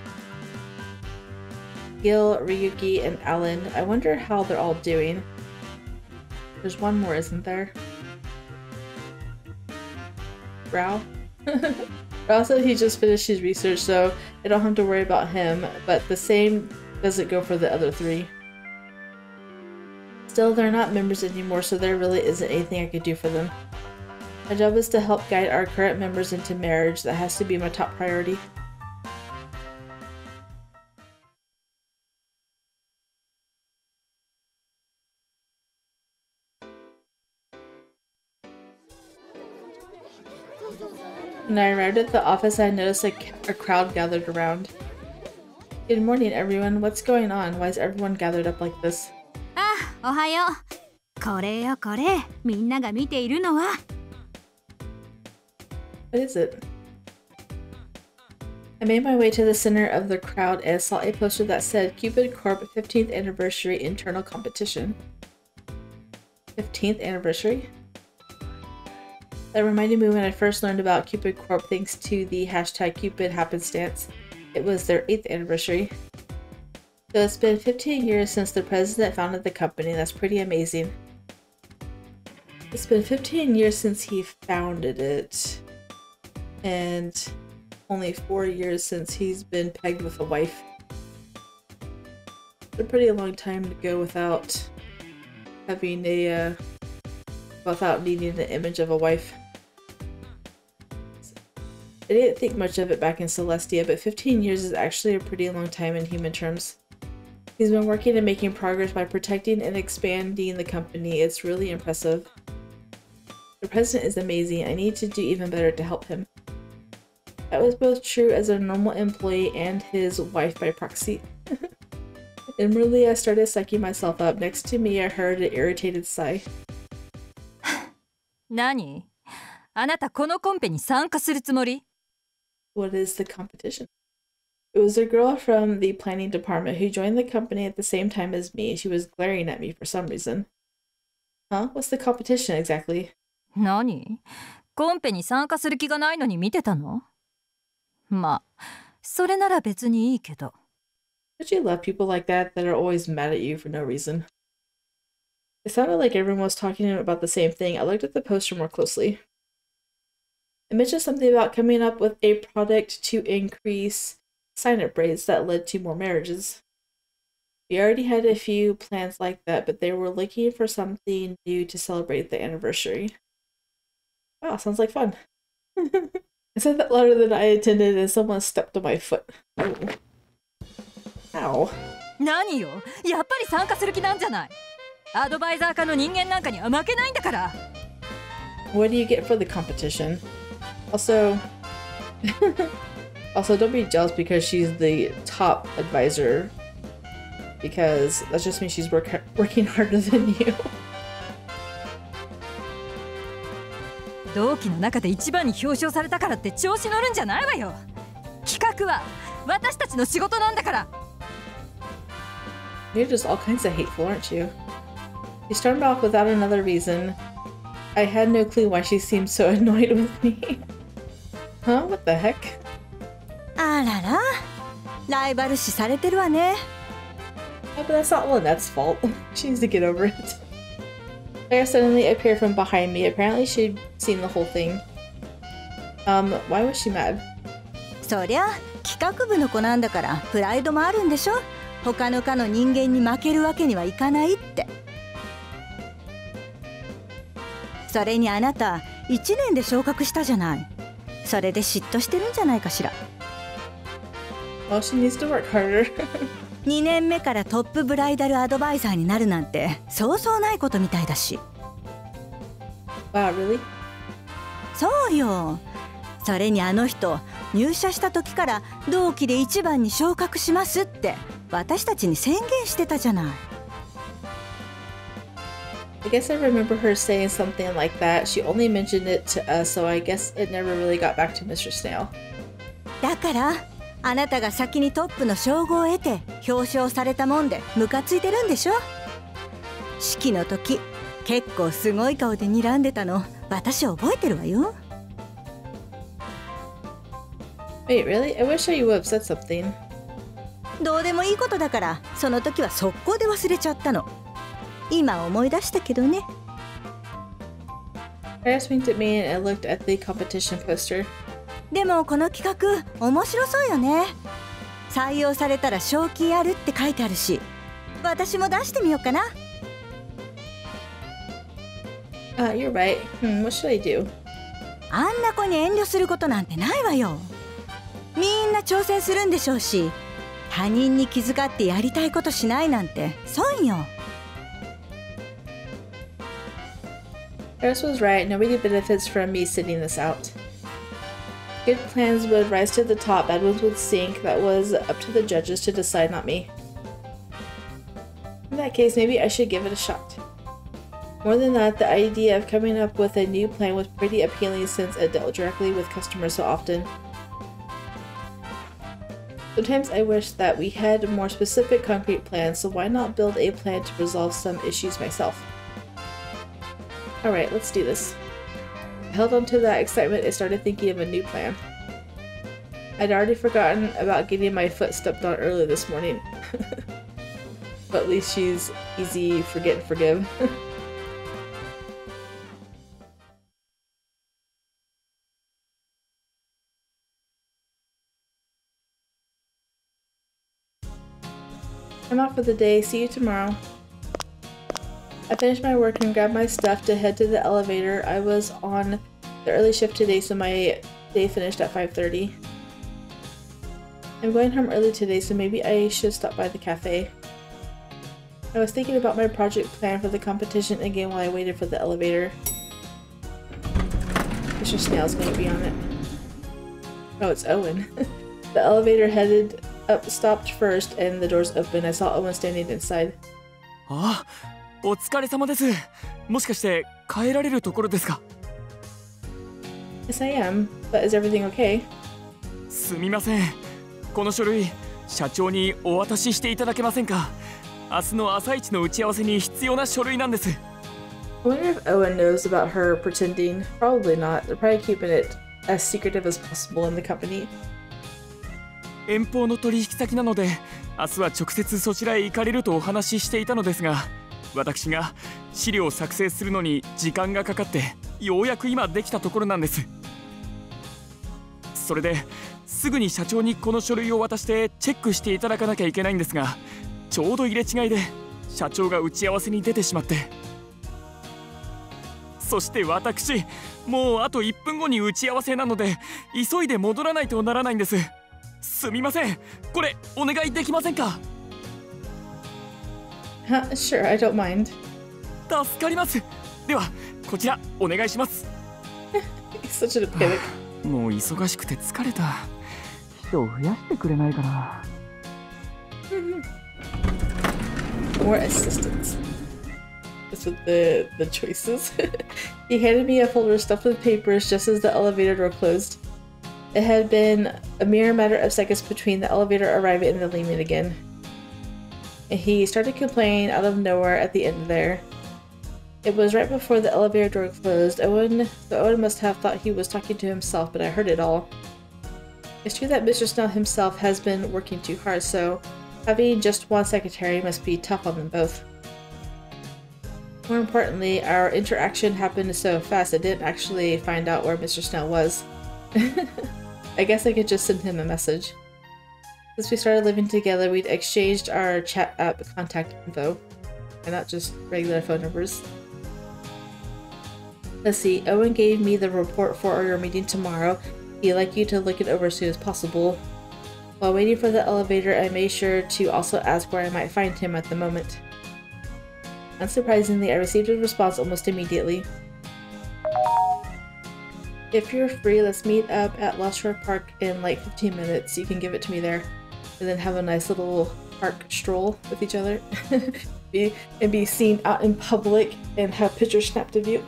Gil, Ryuki, and Alan. I wonder how they're all doing. There's one more, isn't there? Rao? Rao said he just finished his research, so I don't have to worry about him, but the same doesn't go for the other 3. Still, they're not members anymore, so there really isn't anything I could do for them. My job is to help guide our current members into marriage. That has to be my top priority. When I arrived at the office, I noticed a crowd gathered around. Good morning, everyone. What's going on? Why is everyone gathered up like this? おはよう。これよこれ。みんなが見ているのは。What is it? I made my way to the center of the crowd and saw a poster that said Cupid Corp 15th Anniversary Internal Competition. 15th Anniversary? That reminded me when I first learned about Cupid Corp thanks to the hashtag Cupid happenstance. It was their 8th anniversary. So it's been 15 years since the president founded the company. That's pretty amazing. It's been 15 years since he founded it. And only 4 years since he's been pegged with a wife. It's a pretty long time to go without having a, without needing the image of a wife. I didn't think much of it back in Celestia, but 15 years is actually a pretty long time in human terms. He's been working and making progress by protecting and expanding the company. It's really impressive. The president is amazing. I need to do even better to help him. That was both true as a normal employee and his wife by proxy. Inwardly, I started psyching myself up. Next to me, I heard an irritated sigh. 何？あなたこのコンペに参加するつもり？ What is the competition? It was a girl from the planning department who joined the company at the same time as me. She was glaring at me for some reason. Huh? What's the competition exactly? 何？コンペに参加する気がないのに見てたの？まあ、それなら別にいいけど。Don't you love people like that are always mad at you for no reason? It sounded like everyone was talking about the same thing. I looked at the poster more closely. It mentioned something about coming up with a product to increase sign-up rates that led to more marriages. We already had a few plans like that, but they were looking for something new to celebrate the anniversary. Wow, sounds like fun. I said that louder than I intended and someone stepped on my foot. Oh. Ow. 何よ、やっぱり参加する気なんじゃない。アドバイザー科の人間なんかには負けないんだから。What do you get for the competition? Also, don't be jealous because she's the top advisor. Because that just means she's working harder than you. 同期の中で一番に表彰されたからって調子乗るんじゃないわよ。企画は私たちの仕事なんだから。You're just all kinds of hateful, aren't you? She stormed off without another reason. I had no clue why she seemed so annoyed with me. Huh? What the heck? あらら、ライバル視されてるわね。Oh, but that's not Lynette's fault. She needs to get over it. Claire suddenly appeared from behind me. Apparently she'd seen the whole thing. Why was she mad? そりゃ、企画部の子なんだからプライドもあるんでしょ。他の科の人間に負けるわけにはいかないって。それにあなた、1年で昇格したじゃない。それで嫉妬してるんじゃないかしら。Well, she needs to work harder. 2年目からトップブライダルアドバイザーになるなんてそうそうないことみたいだし。Wow, really? そうよ。それにあの人、入社した時から同期で一番に昇格しますって私たちに宣言してたじゃない。I guess I remember her saying something like that. She only mentioned it to us, so I guess it never really got back to Mr. Snail. だからあなたが先にトップの称号を得て表彰されたもんでムカついてるんでしょ。式の時結構すごい顔で睨んでたの私覚えてるわよ。Wait, really? I wish you would have said something. どうでもいいことだからその時は速攻で忘れちゃったの。今思い出したけどね。Paris winked at me and I looked at the competition poster. でもこの企画面白そうよね。採用されたら賞金あるって書いてあるし、私も出してみようかな。You're right. What should I do? あんな子に遠慮することなんてないわよ。みんな挑戦するんでしょうし、他人に気遣ってやりたいことしないなんて損よ。Paris was right. Nobody benefits from me sitting this out. Good plans would rise to the top, bad ones would sink. That was up to the judges to decide, not me. In that case, maybe I should give it a shot. More than that, the idea of coming up with a new plan was pretty appealing since it dealt directly with customers so often. Sometimes I wish that we had more specific concrete plans, so why not build a plan to resolve some issues myself? Alright, let's do this. I held on to that excitement and started thinking of a new plan. I'd already forgotten about getting my foot stepped on earlier this morning. But at least she's easy, forget and forgive. I'm out for the day. See you tomorrow. I finished my work and grabbed my stuff to head to the elevator. I was on the early shift today, so my day finished at 5:30. I'm going home early today, so maybe I should stop by the cafe. I was thinking about my project plan for the competition again while I waited for the elevator. Mr. Snail's gonna be on it. Oh, it's Owen. The elevator headed up stopped first, and the doors opened. I saw Owen standing inside. あ、お疲れ様です。もしかして帰られるところですか？ Yes, I am. But is everything okay? すみません。この書類、社長にお渡ししていただけませんか？明日の朝一の打ち合わせに必要な書類なんです。 I wonder if Owen knows about her pretending. Probably not. They're probably keeping it as secretive as possible in the company. 遠方の取引先なので、明日は直接そちらへ行かれるとお話ししていたのですが、私が資料を作成するのに時間がかかって、ようやく今できたところなんです。それですぐに社長にこの書類を渡してチェックしていただかなきゃいけないんですが、ちょうど入れ違いで社長が打ち合わせに出てしまって、そして私もうあと1分後に打ち合わせなので急いで戻らないとならないんです。すみません、これお願いできませんか？ Sure, I don't mind. 助かります。ではこちらお願いします。Such a panic. もう忙しくて疲れた。人を増やしてくれないかな。More assistance. That's what the choices. He handed me a folder stuffed with papers just as the elevator door closed. It had been a mere matter of seconds between the elevator arriving and the leaving again. And he started complaining out of nowhere at the end there. It was right before the elevator door closed. Owen must have thought he was talking to himself, but I heard it all. It's true that Mr. Snail himself has been working too hard, so having just one secretary must be tough on them both. More importantly, our interaction happened so fast I didn't actually find out where Mr. Snail was. I guess I could just send him a message. Since we started living together, we'd exchanged our chat app contact info, and not just regular phone numbers. Let's see, Owen gave me the report for your meeting tomorrow. He'd like you to look it over as soon as possible. While waiting for the elevator, I made sure to also ask where I might find him at the moment. Unsurprisingly, I received a response almost immediately. If you're free, let's meet up at Lost Shore Park in like 15 minutes. You can give it to me there. And then have a nice little park stroll with each other. and be seen out in public and have pictures snapped of you.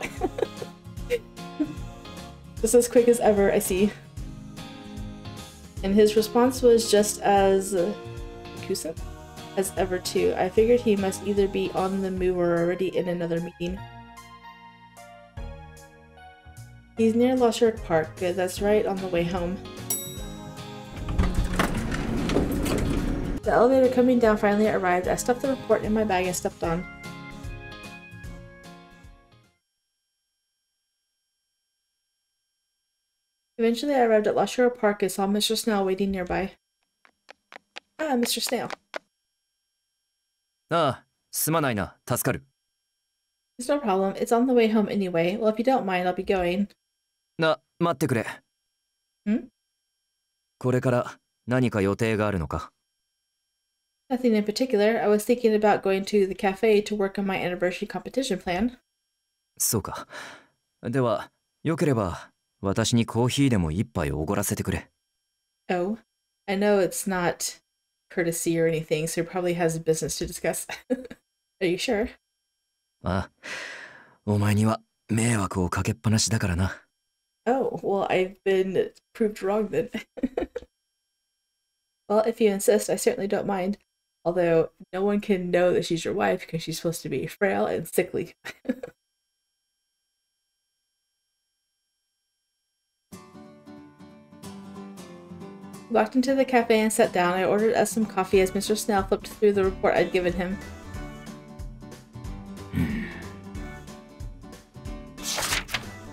Just as quick as ever, I see. And his response was just as effusive as ever too. I figured he must either be on the move or already in another meeting. He's near Lost Shore Park. Good, that's right on the way home. The elevator coming down finally arrived. I stuffed the report in my bag and stepped on. Eventually, I arrived at Lost Shore Park and saw Mr. Snail waiting nearby. Ah, Mr. Snail. ああ、すまないな、助かる。It's no problem. It's on the way home anyway. Well, if you don't mind, I'll be going. 待ってくれ。ん？これから何か予定があるのか？ Nothing in particular. I was thinking about going to the cafe to work on my anniversary competition plan. そうか。では、よければ私にコーヒーでも一杯おごらせてくれ。Oh, I know it's not courtesy or anything, so he probably has business to discuss. Are you sure? ああ、お前には迷惑をかけっぱなしだからな。Oh, well, I've been proved wrong then. Well, if you insist, I certainly don't mind. Although, no one can know that she's your wife because she's supposed to be frail and sickly. Walked into the cafe and sat down. I ordered us some coffee as Mr. Snail flipped through the report I'd given him.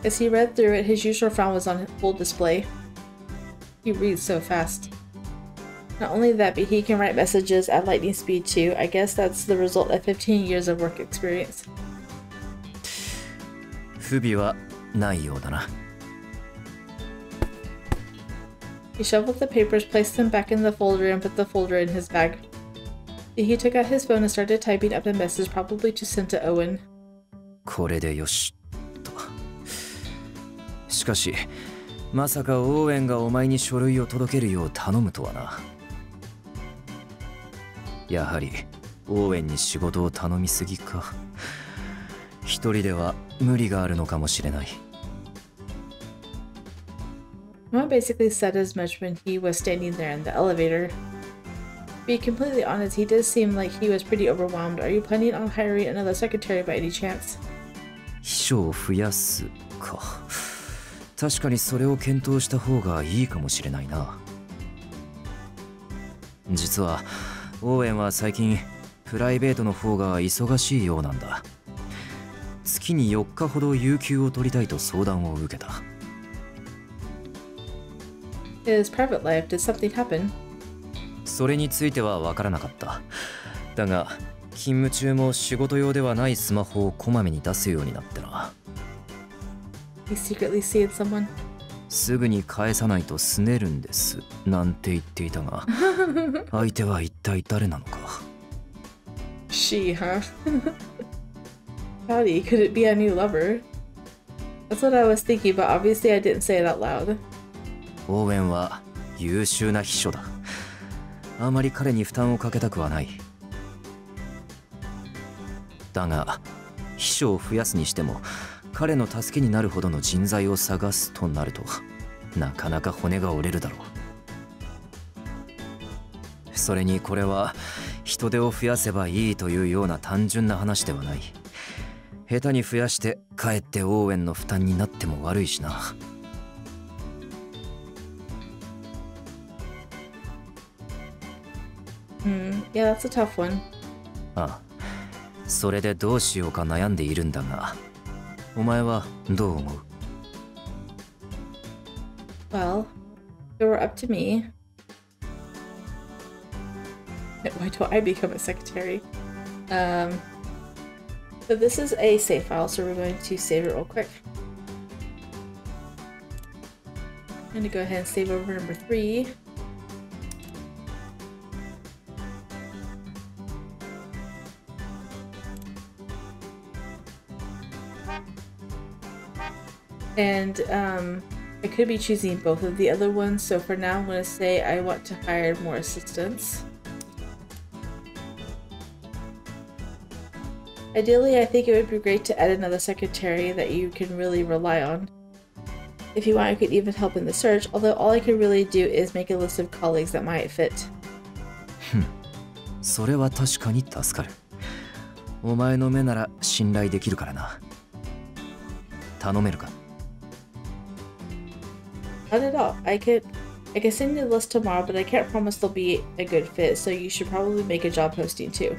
As he read through it, his usual frown was on full display. He reads so fast. Not only that, but he can write messages at lightning speed too. I guess that's the result of 15 years of work experience. 不備はないようだな。He shoveled the papers, placed them back in the folder, and put the folder in his bag. He took out his phone and started typing up a message, probably to send to Owen. これでよしと。しかし、まさかオーエンがお前に書類を届けるよう頼むとはな。やはりオーエンに仕事を頼みすぎか。一人では無理があるのかもしれない。Mom basically said as much when he was standing there in the elevator. To be completely honest, he does seem like he was pretty overwhelmed. Are you planning on hiring another secretary by any chance? 秘書を増やすか。確かにそれを検討した方がいいかもしれないな。実はオーエンは最近プライベートの方が忙しいようなんだ。月に4日ほど有給を取りたいと相談を受けた。His private life, did something happen? それについては分からなかった。だが勤務中も仕事用ではないスマホをこまめに出すようになってな。He secretly saved someone. すぐに返さないとすねるんですなんて言っていたが相手は一体誰なのか。 She, huh? Howdy, could it be a new lover? That's what I was thinking, but obviously I didn't say it out loud. オーエンは優秀な秘書だ。あまり彼に負担をかけたくはない。だが秘書を増やすにしても彼の助けになるほどの人材を探すとなるとなかなか骨が折れるだろう。それにこれは人手を増やせばいいというような単純な話ではない。下手に増やしてかえってオーエンの負担になっても悪いしな。Yeah, that's a tough one. ああ、それでどうしようか悩んでいるんだが、お前はどう思う？ Well, if it were up to me, why don't I become a secretary? So this is a save file, so we're going to save it real quick. I'm going to go ahead and save over number 3. And I could be choosing both of the other ones, so for now I'm going to say I want to hire more assistants. Ideally, I think it would be great to add another secretary that you can really rely on. If you want, you could even help in the search, although all I can really do is make a list of colleagues that might fit. それは確かに助かる。お前の目なら信頼できるからな。頼めるか？ Not at all. I can send you the list tomorrow, but I can't promise they'll be a good fit, so you should probably make a job posting too.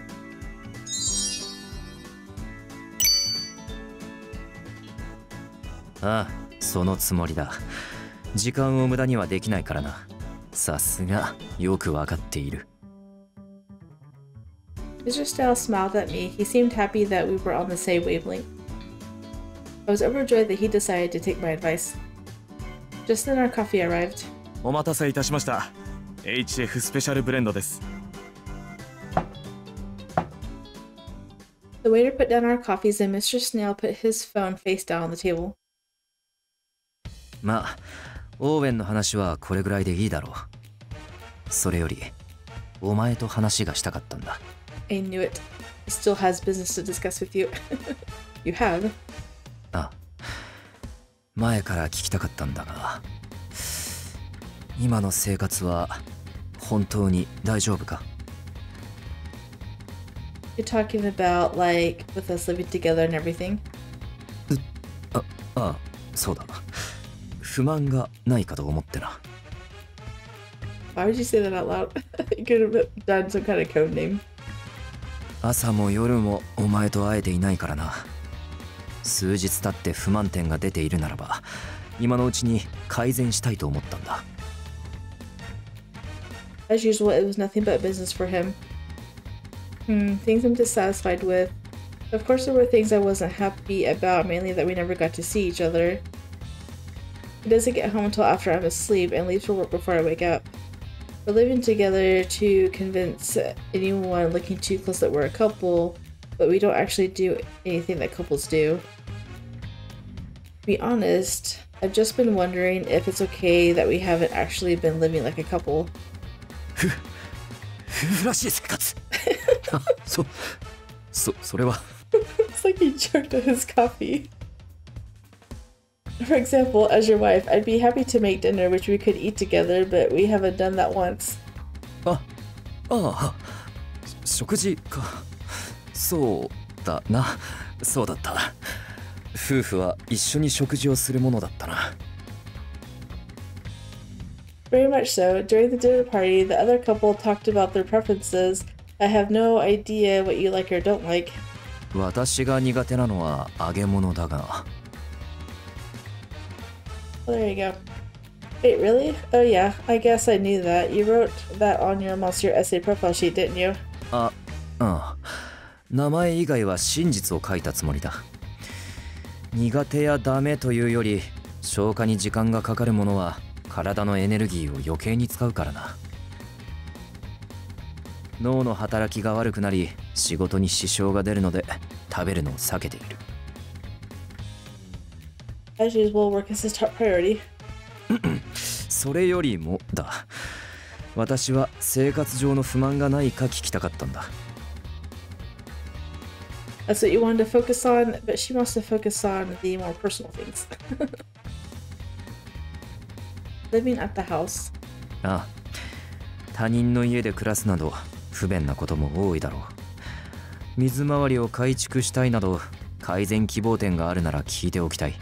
ああ、そのつもりだ。時間を無駄にはできないからな。さすが、よくわかっている。Mr. Snail smiled at me. He seemed happy that we were on the same wavelength. I was overjoyed that he decided to take my advice. Just then our coffee arrived. お待たせいたしました。HF スペシャルブレンドです。The waiter put down our coffees and Mr. Snail put his phone face down on the table. まあ、オーウェンの話はこれぐらいでいいだろう。それより、お前と話がしたかったんだ。I knew it. He still has business to discuss with you. You have? あ、前から聞きたかったんだが、今の生活は本当に大丈夫か？ You're talking about, like, with us living together and everything? ああ、そうだ。不満がないかと思ってな。Why would you say that out loud? You could have done some kind of code name. 朝も夜もお前と会えていないからな。数日経って不満点が出ているならば、今のうちに改善したいと思ったんだ。As usual, it was nothing but business for him. Things I'm dissatisfied with. Of course, there were things I wasn't happy about, mainly that we never got to see each other. He doesn't get home until after I'm asleep and leaves for work before I wake up. We're living together to convince anyone looking too close that we're a couple, but we don't actually do anything that couples do. To be honest, I've just been wondering if it's okay that we haven't actually been living like a couple. 夫婦らしい生活あそれは It's like he choked on his coffee. For example, as your wife, I'd be happy to make dinner which we could eat together, but we haven't done that once. 食事かそうだなそうだった夫婦は一緒に食事をするものだったな Very much so. During the dinner party, the other couple talked about their preferences. I have no idea what you like or don't like. 私が苦手なのは揚げ物だが Well, there you go. Wait, really? Oh yeah, I guess I knew that. You wrote that on your Monsieur essay profile sheet, didn't you? 名前以外は真実を書いたつもりだ苦手やダメというより消化に時間がかかるものは体のエネルギーを余計に使うからな脳の働きが悪くなり仕事に支障が出るので食べるのを避けている As usual, work is his top priority. それよりもだ私は生活上の不満がないか聞きたかったんだ That's what you wanted to focus on, but she wants to focus on the more personal things. Living at the house. ああ他人の家で暮らすなど不便なことも多いだろう水回りを改築したいなど改善希望点があるなら聞いておきたい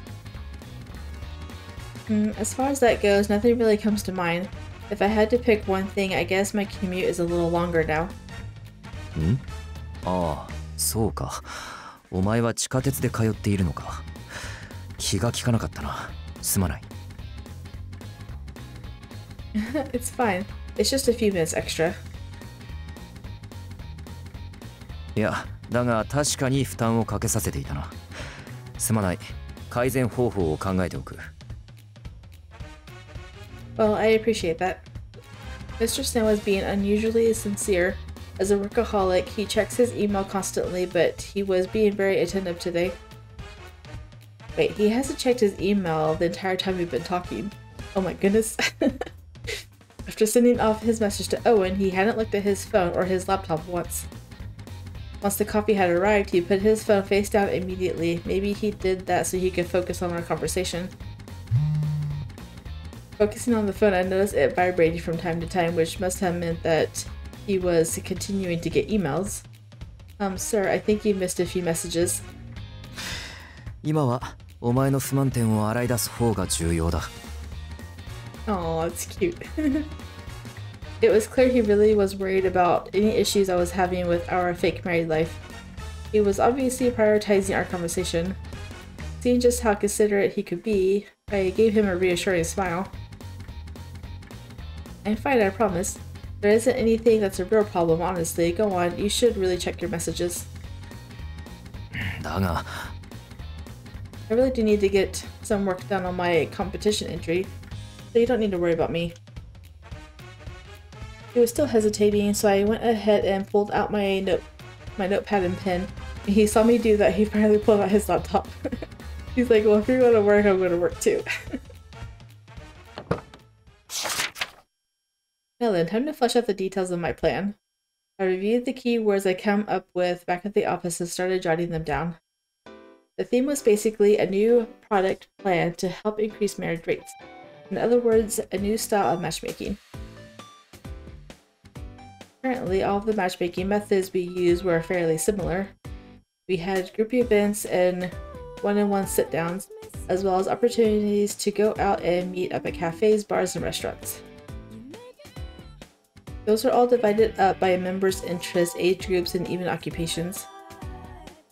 As far as that goes, nothing really comes to mind. If I had to pick one thing, I guess my commute is a little longer now. ああそうかお前は地下鉄で通っているのか気が利かなかったなすまない It's fine. It's just a few minutes extra. いやだが確かに負担をかけさせていたなすまない改善方法を考えておく Well, I appreciate that. Mr. Snail was being unusually sincere. As a workaholic, he checks his email constantly, but he was being very attentive today. Wait, he hasn't checked his email the entire time we've been talking. Oh my goodness. After sending off his message to Owen, he hadn't looked at his phone or his laptop once. Once the coffee had arrived, he put his phone face down immediately. Maybe he did that so he could focus on our conversation. Focusing on the phone, I noticed it vibrating from time to time, which must have meant that he was continuing to get emails. Sir, I think you missed a few messages. 今はお前の不満点を洗い出す方が重要だ Oh, that's cute. It was clear he really was worried about any issues I was having with our fake married life. He was obviously prioritizing our conversation. Seeing just how considerate he could be, I gave him a reassuring smile. I'm fine, I promise. There isn't anything that's a real problem, honestly. Go on, you should really check your messages. だが I really do need to get some work done on my competition entry, so you don't need to worry about me. He was still hesitating, so I went ahead and pulled out my notepad and pen. And he saw me do that, he finally pulled out his laptop. He's like, well, if you're going to work, I'm going to work too. Now then, time to flesh out the details of my plan. I reviewed the keywords I came up with back at the office and started jotting them down. The theme was basically a new product plan to help increase marriage rates. In other words, a new style of matchmaking. Currently, all of the matchmaking methods we used were fairly similar. We had group events and one-on-one sit-downs, as well as opportunities to go out and meet up at cafes, bars, and restaurants. Those are all divided up by members' interests, age groups, and even occupations.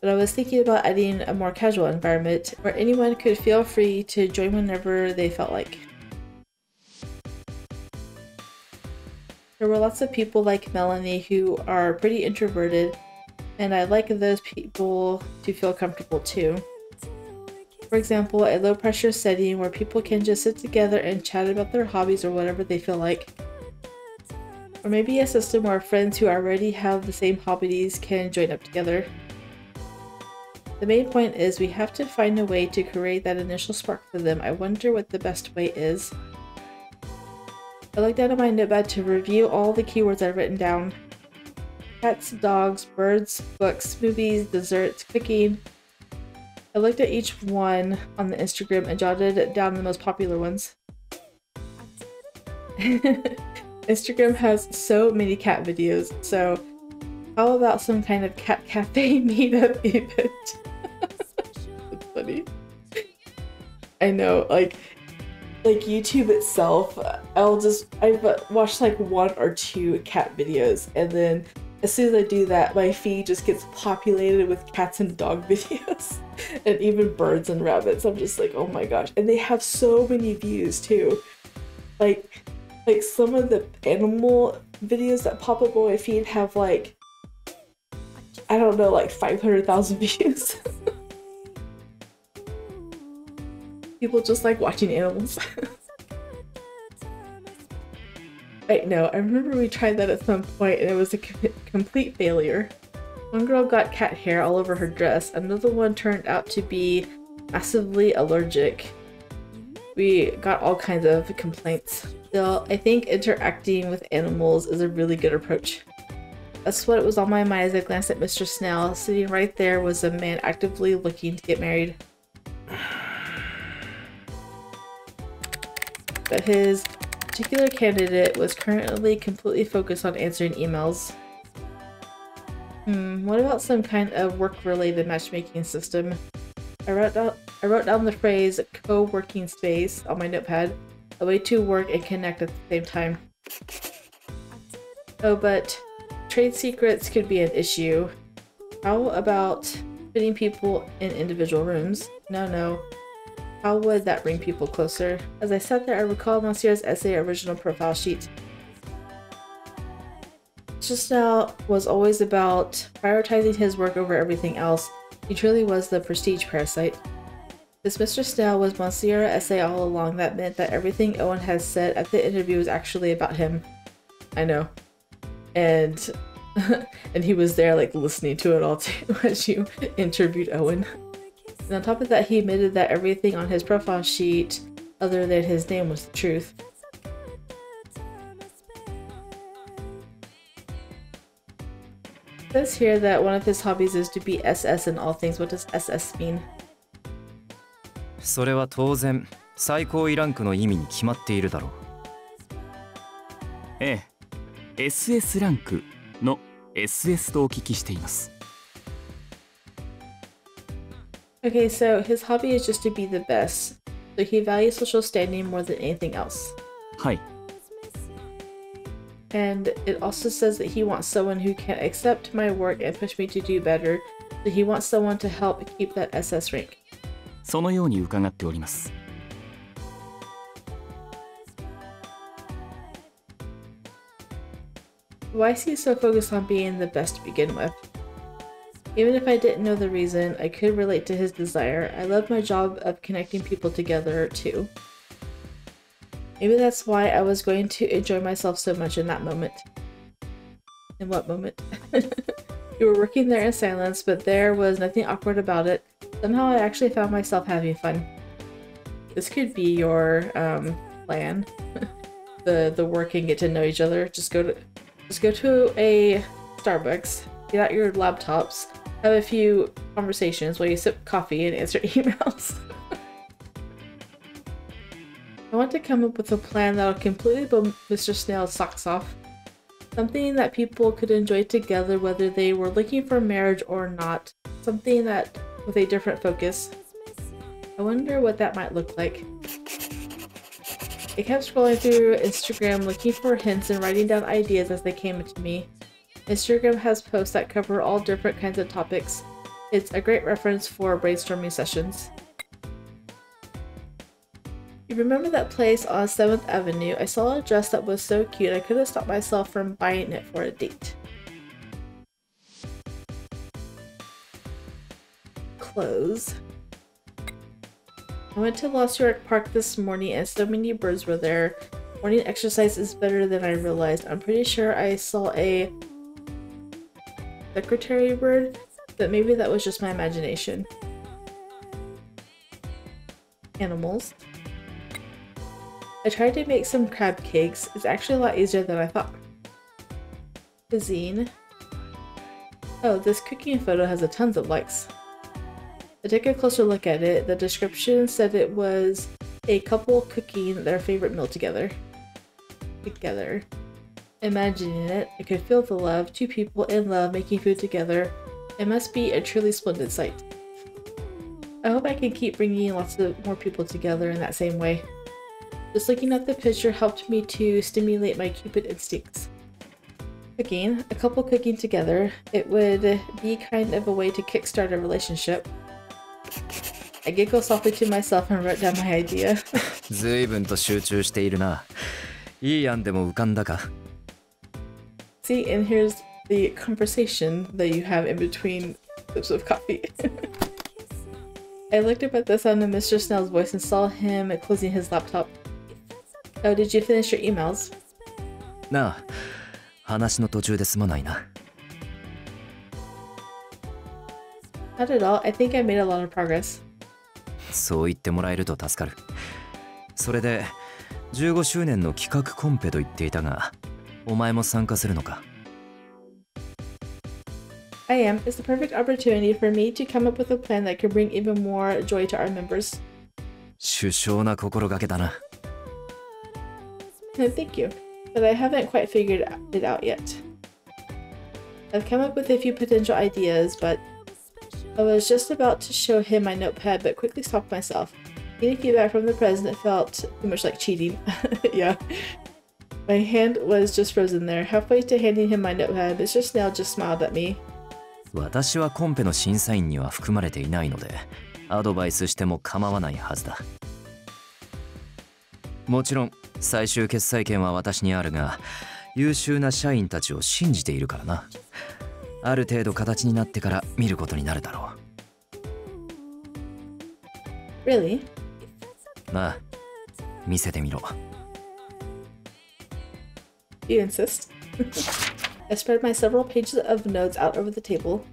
But I was thinking about adding a more casual environment where anyone could feel free to join whenever they felt like. There were lots of people like Melanie who are pretty introverted, and I'd like those people to feel comfortable too. For example, a low-pressure setting where people can just sit together and chat about their hobbies or whatever they feel like. Or maybe a system where friends who already have the same hobbies can join up together. The main point is we have to find a way to create that initial spark for them. I wonder what the best way is. I looked down at my notepad to review all the keywords I've written down. Cats, dogs, birds, books, movies, desserts, cooking. I looked at each one on the Instagram and jotted down the most popular ones. Instagram has so many cat videos, so how about some kind of cat cafe meetup event? It's funny. I know, like YouTube itself, I've watched like 1 or 2 cat videos, and then as soon as I do that, my feed just gets populated with cats and dog videos, and even birds and rabbits. I'm just like, oh my gosh. And they have so many views too. Like some of the animal videos that pop up on my feed have like, I don't know, like 500,000 views. People just like watching animals. Wait, no, I remember we tried that at some point and it was a complete failure. One girl got cat hair all over her dress, another one turned out to be massively allergic. We got all kinds of complaints. Still, I think interacting with animals is a really good approach. That's what was on my mind as I glanced at Mr. Snail. Sitting right there was a man actively looking to get married. But his particular candidate was currently completely focused on answering emails. What about some kind of work-related matchmaking system? I wrote down the phrase co-working space on my notepad, a way to work and connect at the same time. Oh, but trade secrets could be an issue. How about fitting people in individual rooms? No. How would that bring people closer? As I sat there, I recalled Monsieur's essay original profile sheet. Just now was always about prioritizing his work over everything else. He truly was the prestige parasite. This Mr. Snail was Monsieur's essay all along. That meant that everything Owen has said at the interview was actually about him. I know. And and he was there like listening to it all too as you interviewed Owen. And on top of that, he admitted that everything on his profile sheet other than his name was the truth. It says here that one of his hobbies is to be SS in all things. What does SS mean? それは当然最高位ランクの意味に決まっているだろう。ええ、SS ランクの SS とお聞きしています。Okay, so his hobby is just to be the best. So he values social standing more than anything else. はい。And it also says that he wants someone who can accept my work and push me to do better. So he wants someone to help keep that SS rank. そのように伺っております。Why is he so focused on being the best to begin with? Even if I didn't know the reason, I could relate to his desire. I love my job of connecting people together too. Maybe that's why I was going to enjoy myself so much in that moment. In what moment? You were working there in silence, but there was nothing awkward about it. Somehow I actually found myself having fun. This could be your plan. the work and get to know each other. Just go to a Starbucks, get out your laptops, have a few conversations while you sip coffee and answer emails. I want to come up with a plan that'll completely blow Mr. Snail's socks off. Something that people could enjoy together whether they were looking for marriage or not. Something that with a different focus. I wonder what that might look like. I kept scrolling through Instagram looking for hints and writing down ideas as they came to me. Instagram has posts that cover all different kinds of topics. It's a great reference for brainstorming sessions. You remember that place on 7th Avenue? I saw a dress that was so cute I couldn't stop myself from buying it for a date. Clothes. I went to Lost York Park this morning and so many birds were there. Morning exercise is better than I realized. I'm pretty sure I saw a secretary bird. but maybe that was just my imagination. Animals. I tried to make some crab cakes. It's actually a lot easier than I thought. Cuisine. Oh, this cooking photo has a tons of likes. I took a closer look at it. The description said it was a couple cooking their favorite meal together. Imagining it, I could feel the love. Two people in love making food together. It must be a truly splendid sight. I hope I can keep bringing lots of more people together in that same way. Just looking at the picture helped me to stimulate my Cupid instincts. Cooking, a couple cooking together, it would be kind of a way to kickstart a relationship. I giggled softly to myself and wrote down my idea. 随分と集中しているな。いい案でも浮かんだか。See, and here's the conversation that you have in between sips of coffee. I looked up at the sound of Mr. Snail's voice and saw him closing his laptop. Oh, did you finish your emails? なあ、話の途中ですまないな。Not at all. I think I made a lot of progress. そう言ってもらえると助かる。それで、15周年の企画コンペと言っていたが、お前も参加するのか？ I am. It's the perfect opportunity for me to come up with a plan that could bring even more joy to our members. 殊勝な心がけだな。Thank you. But I haven't quite figured it out yet. I've come up with a few potential ideas, but I was just about to show him my notepad, but quickly stopped myself. Getting feedback from the president felt too much like cheating. Yeah. My hand was just frozen there. Halfway to handing him my notepad, Mr. Snail just smiled at me. 私はコンペの審査員には含まれていないので、アドバイスしても構わないはずだ。もちろん、最終決裁権は私にあるが、優秀な社員たちを信じているからな。ある程度形になってから見ることになるだろう。Really? まあ、見せてみろ。You insist? I spread my several pages of notes out over the table.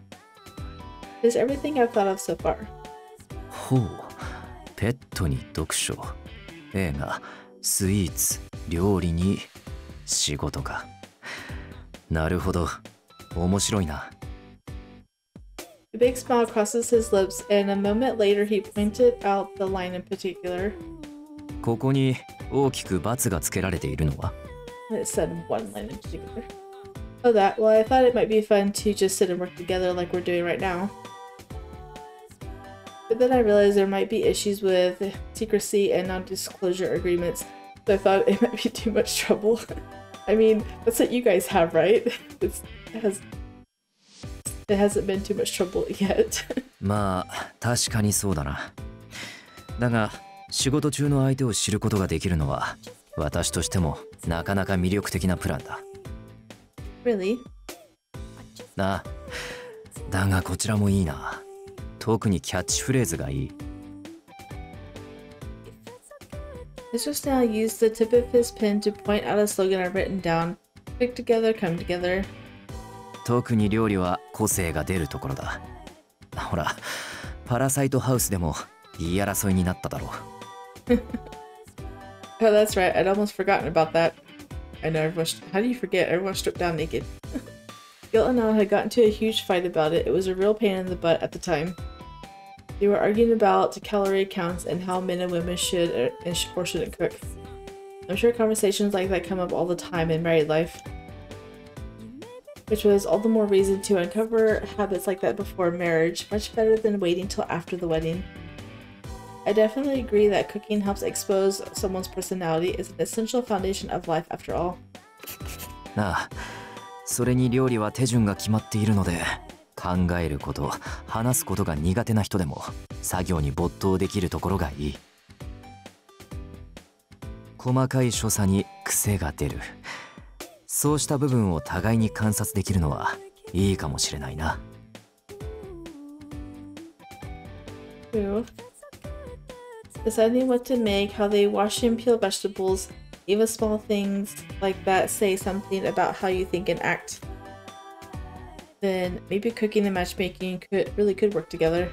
Here's everything I've thought of so far. ほう、ペットに読書、映画、スイーツ、料理に仕事か。なるほど、面白いな。A big smile crosses his lips, and a moment later he pointed out the line in particular. ここに大きく×がつけられているのは？ It said one line in particular. Oh, that. Well, I thought it might be fun to just sit and work together like we're doing right now. But then I realized there might be issues with secrecy and non-disclosure agreements, so I thought it might be too much trouble. I mean, that's what you guys have, right? It hasn't been too much trouble yet. まあ、確かにそうだな。だが、仕事中の相手を知ることができるのは、私としてもなかなか魅力的なプランだ。Really? ああ、だがこちらもいいな。特にキャッチフレーズがいい。Mr. Snail used the tip of his pen to point out a slogan I've written down. Pick together, come together. 特に料理は個性が出るところだ。ほら、パラサイトハウスでも言い争いになっただろう。Oh, that's right. I'd almost forgotten about that. I know everyone. How do you forget? Everyone stripped down naked. Gil and Al had gotten into a huge fight about it. It was a real pain in the butt at the time. They were arguing about calorie counts and how men and women should or shouldn't cook. I'm sure conversations like that come up all the time in married life, which was all the more reason to uncover habits like that before marriage, much better than waiting till after the wedding. I definitely agree that cooking helps expose someone's personality. It's an essential foundation of life after all. ああ、それに料理は手順が決まっているので、考えること、話すことが苦手な人でも作業に没頭できるところがいい。細かい所作に癖が出る。そうした部分を互いに観察できるのはいいかもしれないな。Deciding what to make, how they wash and peel vegetables, even small things like that say something about how you think and act. then maybe cooking and matchmaking could work together.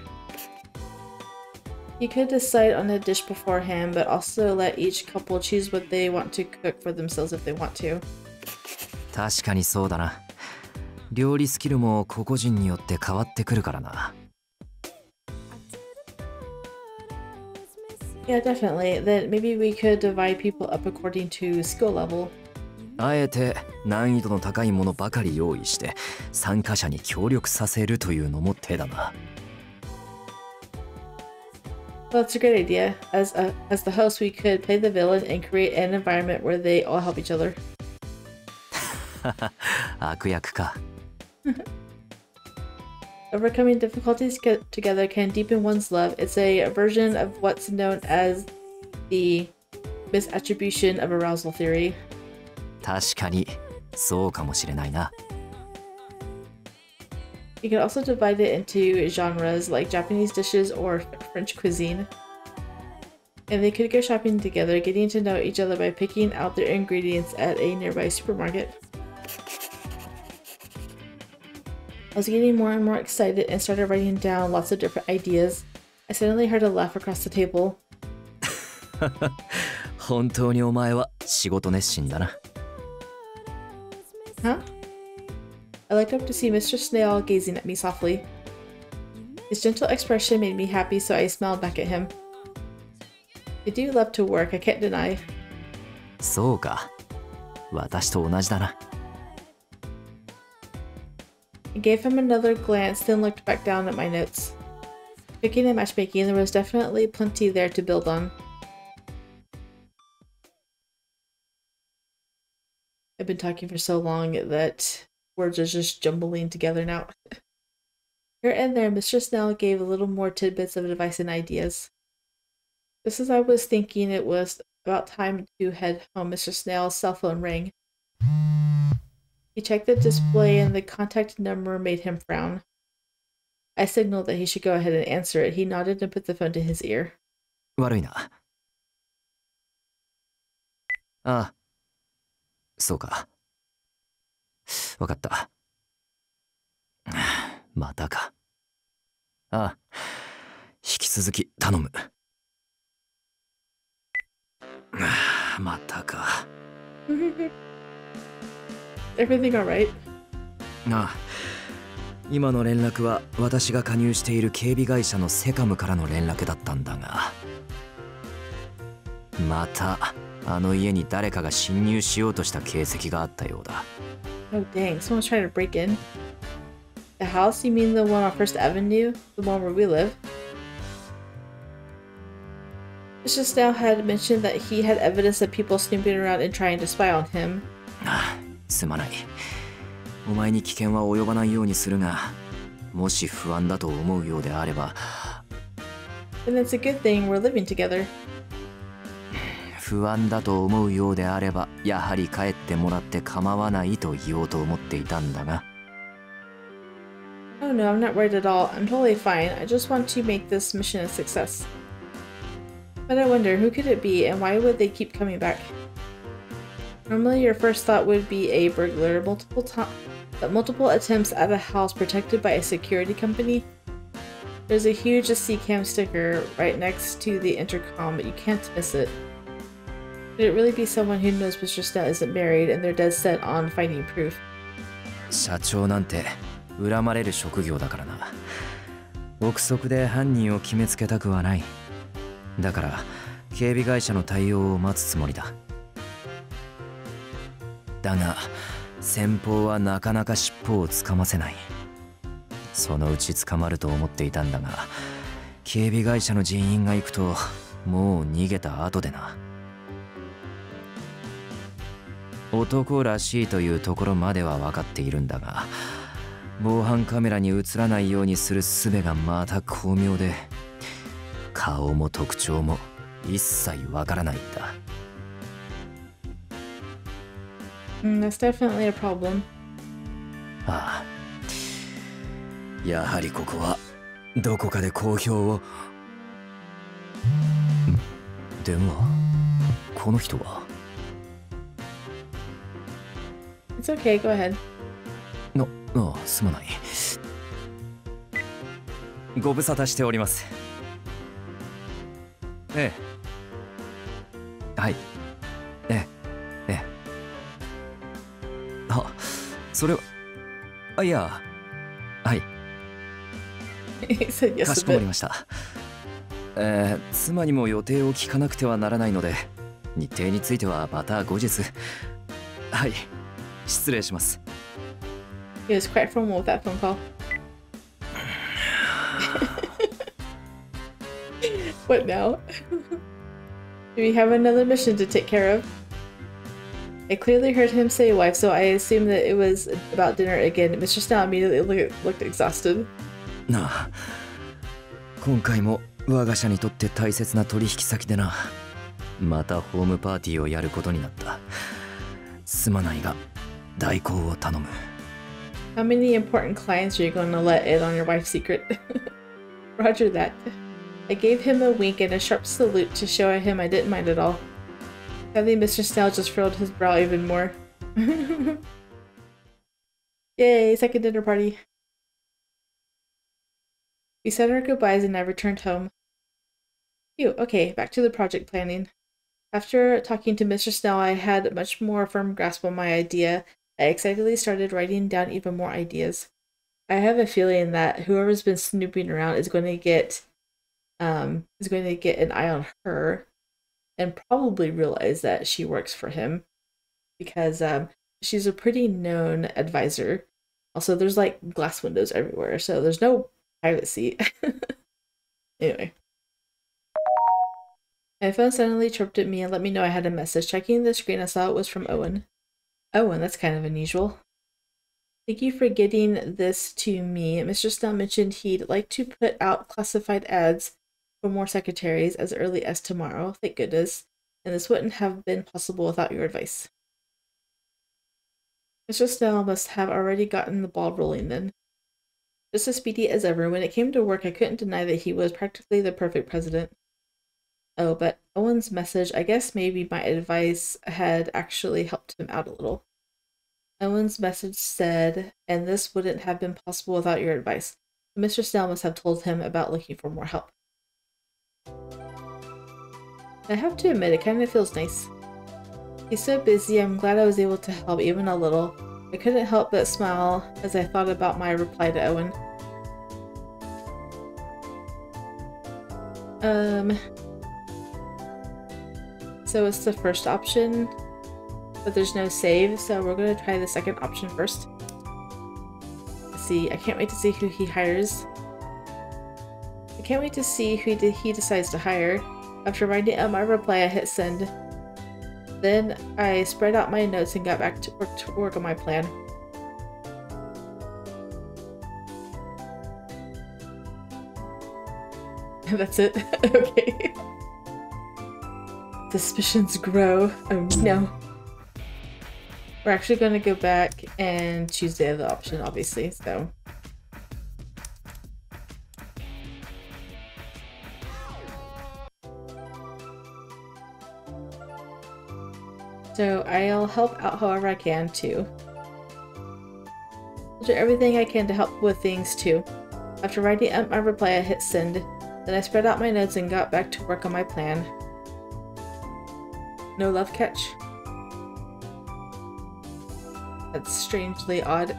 You could decide on a dish beforehand, but also let each couple choose what they want to cook for themselves if they want to. 確かにそうだな。料理スキルも個々人によって変わってくるからな。Yeah, definitely. Then maybe we could divide people up according to skill level. あえて難易度の高いものばかり用意して参加者に協力させるというのも手だな。Well, that's a great idea. As the host, we could play the villain and create an environment where they all help each other. 悪役か。Overcoming difficulties together can deepen one's love. It's a version of what's known as the misattribution of arousal theory. 確かにそうかもしれないな。You can also divide it into genres like Japanese dishes or French cuisine. And they could go shopping together, getting to know each other by picking out their ingredients at a nearby supermarket. I was getting more and more excited and started writing down lots of different ideas. I suddenly heard a laugh across the table. 本当にお前は仕事熱心だな。Huh? I looked up to see Mr. Snail gazing at me softly. His gentle expression made me happy, so I smiled back at him. I do love to work, I can't deny. そうか。私と同じだな。I gave him another glance, then looked back down at my notes. Cooking and matchmaking, there was definitely plenty there to build on. I've been talking for so long that words are just jumbling together now. Here and there, Mr. Snail gave a little more tidbits of advice and ideas. Just as I was thinking it was about time to head home, Mr. Snail's cell phone rang. He checked the display and the contact number made him frown. I signaled that he should go ahead and answer it. He nodded and put the phone to his ear. 悪いな。ああ、そうか。わかった。またか。ああ、引き続き頼む。またか。Everything alright? ああ、今の連絡は私が加入している警備会社のセカムからの連絡だったんだが、またあの家に誰かが侵入しようとした形跡があったようだ。Oh dang, someone's trying to break in. The house? You mean the one on First Avenue? The one where we live? Mr. Snail had mentioned that he had evidence of people snooping around and trying to spy on him. すまない。お前に危険は及ばないようにするが、もし不安だと思うようであれば。And it's a good thing we're living together. 不安だと思うようであれば、やはり帰ってもらって構わないと言おうと思っていたんだが。Oh no, I'm not worried at all. I'm totally fine. I just want to make this mission a success. But I wonder, who could it be and why would they keep coming back? Normally your first thought would be a burglar, but multiple attempts at a house protected by a security company. There's a huge CCAM sticker right next to the intercom, but you can't miss it. Could it really be someone who knows Mr. Snail isn't married and they're dead set on finding proof? 社長なんて恨まれる職業だからな。憶測で犯人を決めつけたくはない。だから警備会社の対応を待つつもりだ。だが先方はなかなか尻尾をつかませない。そのうち捕まると思っていたんだが、警備会社の人員が行くともう逃げた後でな。男らしいというところまでは分かっているんだが、防犯カメラに映らないようにする術がまた巧妙で、顔も特徴も一切分からないんだ。That's definitely a problem. ああ、やはりここはどこかで公表を。電話？この人は？ It's okay, go ahead. ああ、すまない。ご無沙汰しております。ええ。はい。ええ。ええ。あ、それは。あ、いや。はい。かしこまりました。妻にも予定を聞かなくてはならないので、日程についてはまた後日。はい。失礼します。He was quite formal with that phone call. What now? Do we have another mission to take care of? I clearly heard him say wife, so I assumed that it was about dinner again. Mr. Snail immediately looked exhausted. なあ、今回も我が社にとって大切な取引先でな。またホームパーティーをやることになった。すまないが代行を頼む。How many important clients are you going to let in on your wife's secret? Roger that. I gave him a wink and a sharp salute to show him I didn't mind at all. Sadly, Mr. Snail just furrowed his brow even more. Yay, second dinner party. We said our goodbyes and I returned home. Phew, okay, back to the project planning. After talking to Mr. Snail, I had a much more firm grasp on my idea. I excitedly started writing down even more ideas. I have a feeling that whoever's been snooping around is going to get an eye on her and probably realize that she works for him because she's a pretty known advisor. Also, there's like glass windows everywhere, so there's no privacy. Anyway. My phone suddenly chirped at me and let me know I had a message. Checking the screen, I saw it was from Owen. Owen, that's kind of unusual. Thank you for getting this to me. Mr. Snail mentioned he'd like to put out classified ads for more secretaries as early as tomorrow. Thank goodness. And this wouldn't have been possible without your advice. Mr. Snail must have already gotten the ball rolling then. Just as speedy as ever, when it came to work, I couldn't deny that he was practically the perfect president. Oh, but Owen's message, I guess maybe my advice had actually helped him out a little. Owen's message said, and this wouldn't have been possible without your advice. Mr. Snail must have told him about looking for more help. I have to admit, it kind of feels nice. He's so busy, I'm glad I was able to help even a little. I couldn't help but smile as I thought about my reply to Owen. So it's the first option, but there's no save, so we're going to try the second option first. Let's see, I can't wait to see who he hires. I can't wait to see who he decides to hire. After writing out my reply, I hit send. Then I spread out my notes and got back to work on my plan. That's it? Okay. Suspicions grow. Oh no. We're actually going to go back and choose the other option, obviously, so. So I'll help out however I can too. I'll do everything I can to help with things too. After writing up my reply, I hit send. Then I spread out my notes and got back to work on my plan. No love catch? That's strangely odd.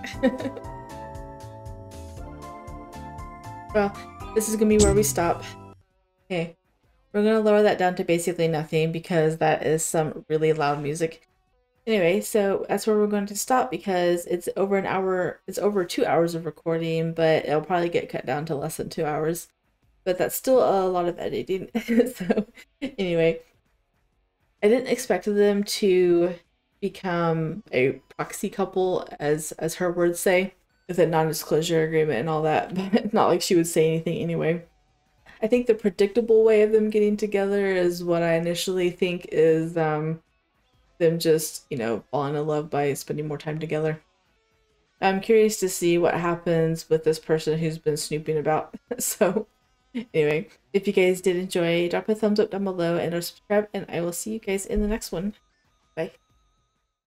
Well, this is gonna be where we stop. Okay. We're gonna lower that down to basically nothing because that is some really loud music. Anyway, so that's where we're going to stop because it's over an hour, it's over 2 hours of recording, but it'll probably get cut down to less than 2 hours. But that's still a lot of editing. So anyway, I didn't expect them to become a proxy couple as her words say, with a non-disclosure agreement and all that, but it's not like she would say anything anyway. I think the predictable way of them getting together is what I initially think is them just, you know, falling in love by spending more time together. I'm curious to see what happens with this person who's been snooping about. So anyway, if you guys did enjoy, drop a thumbs up down below and or subscribe, and I will see you guys in the next one. Bye.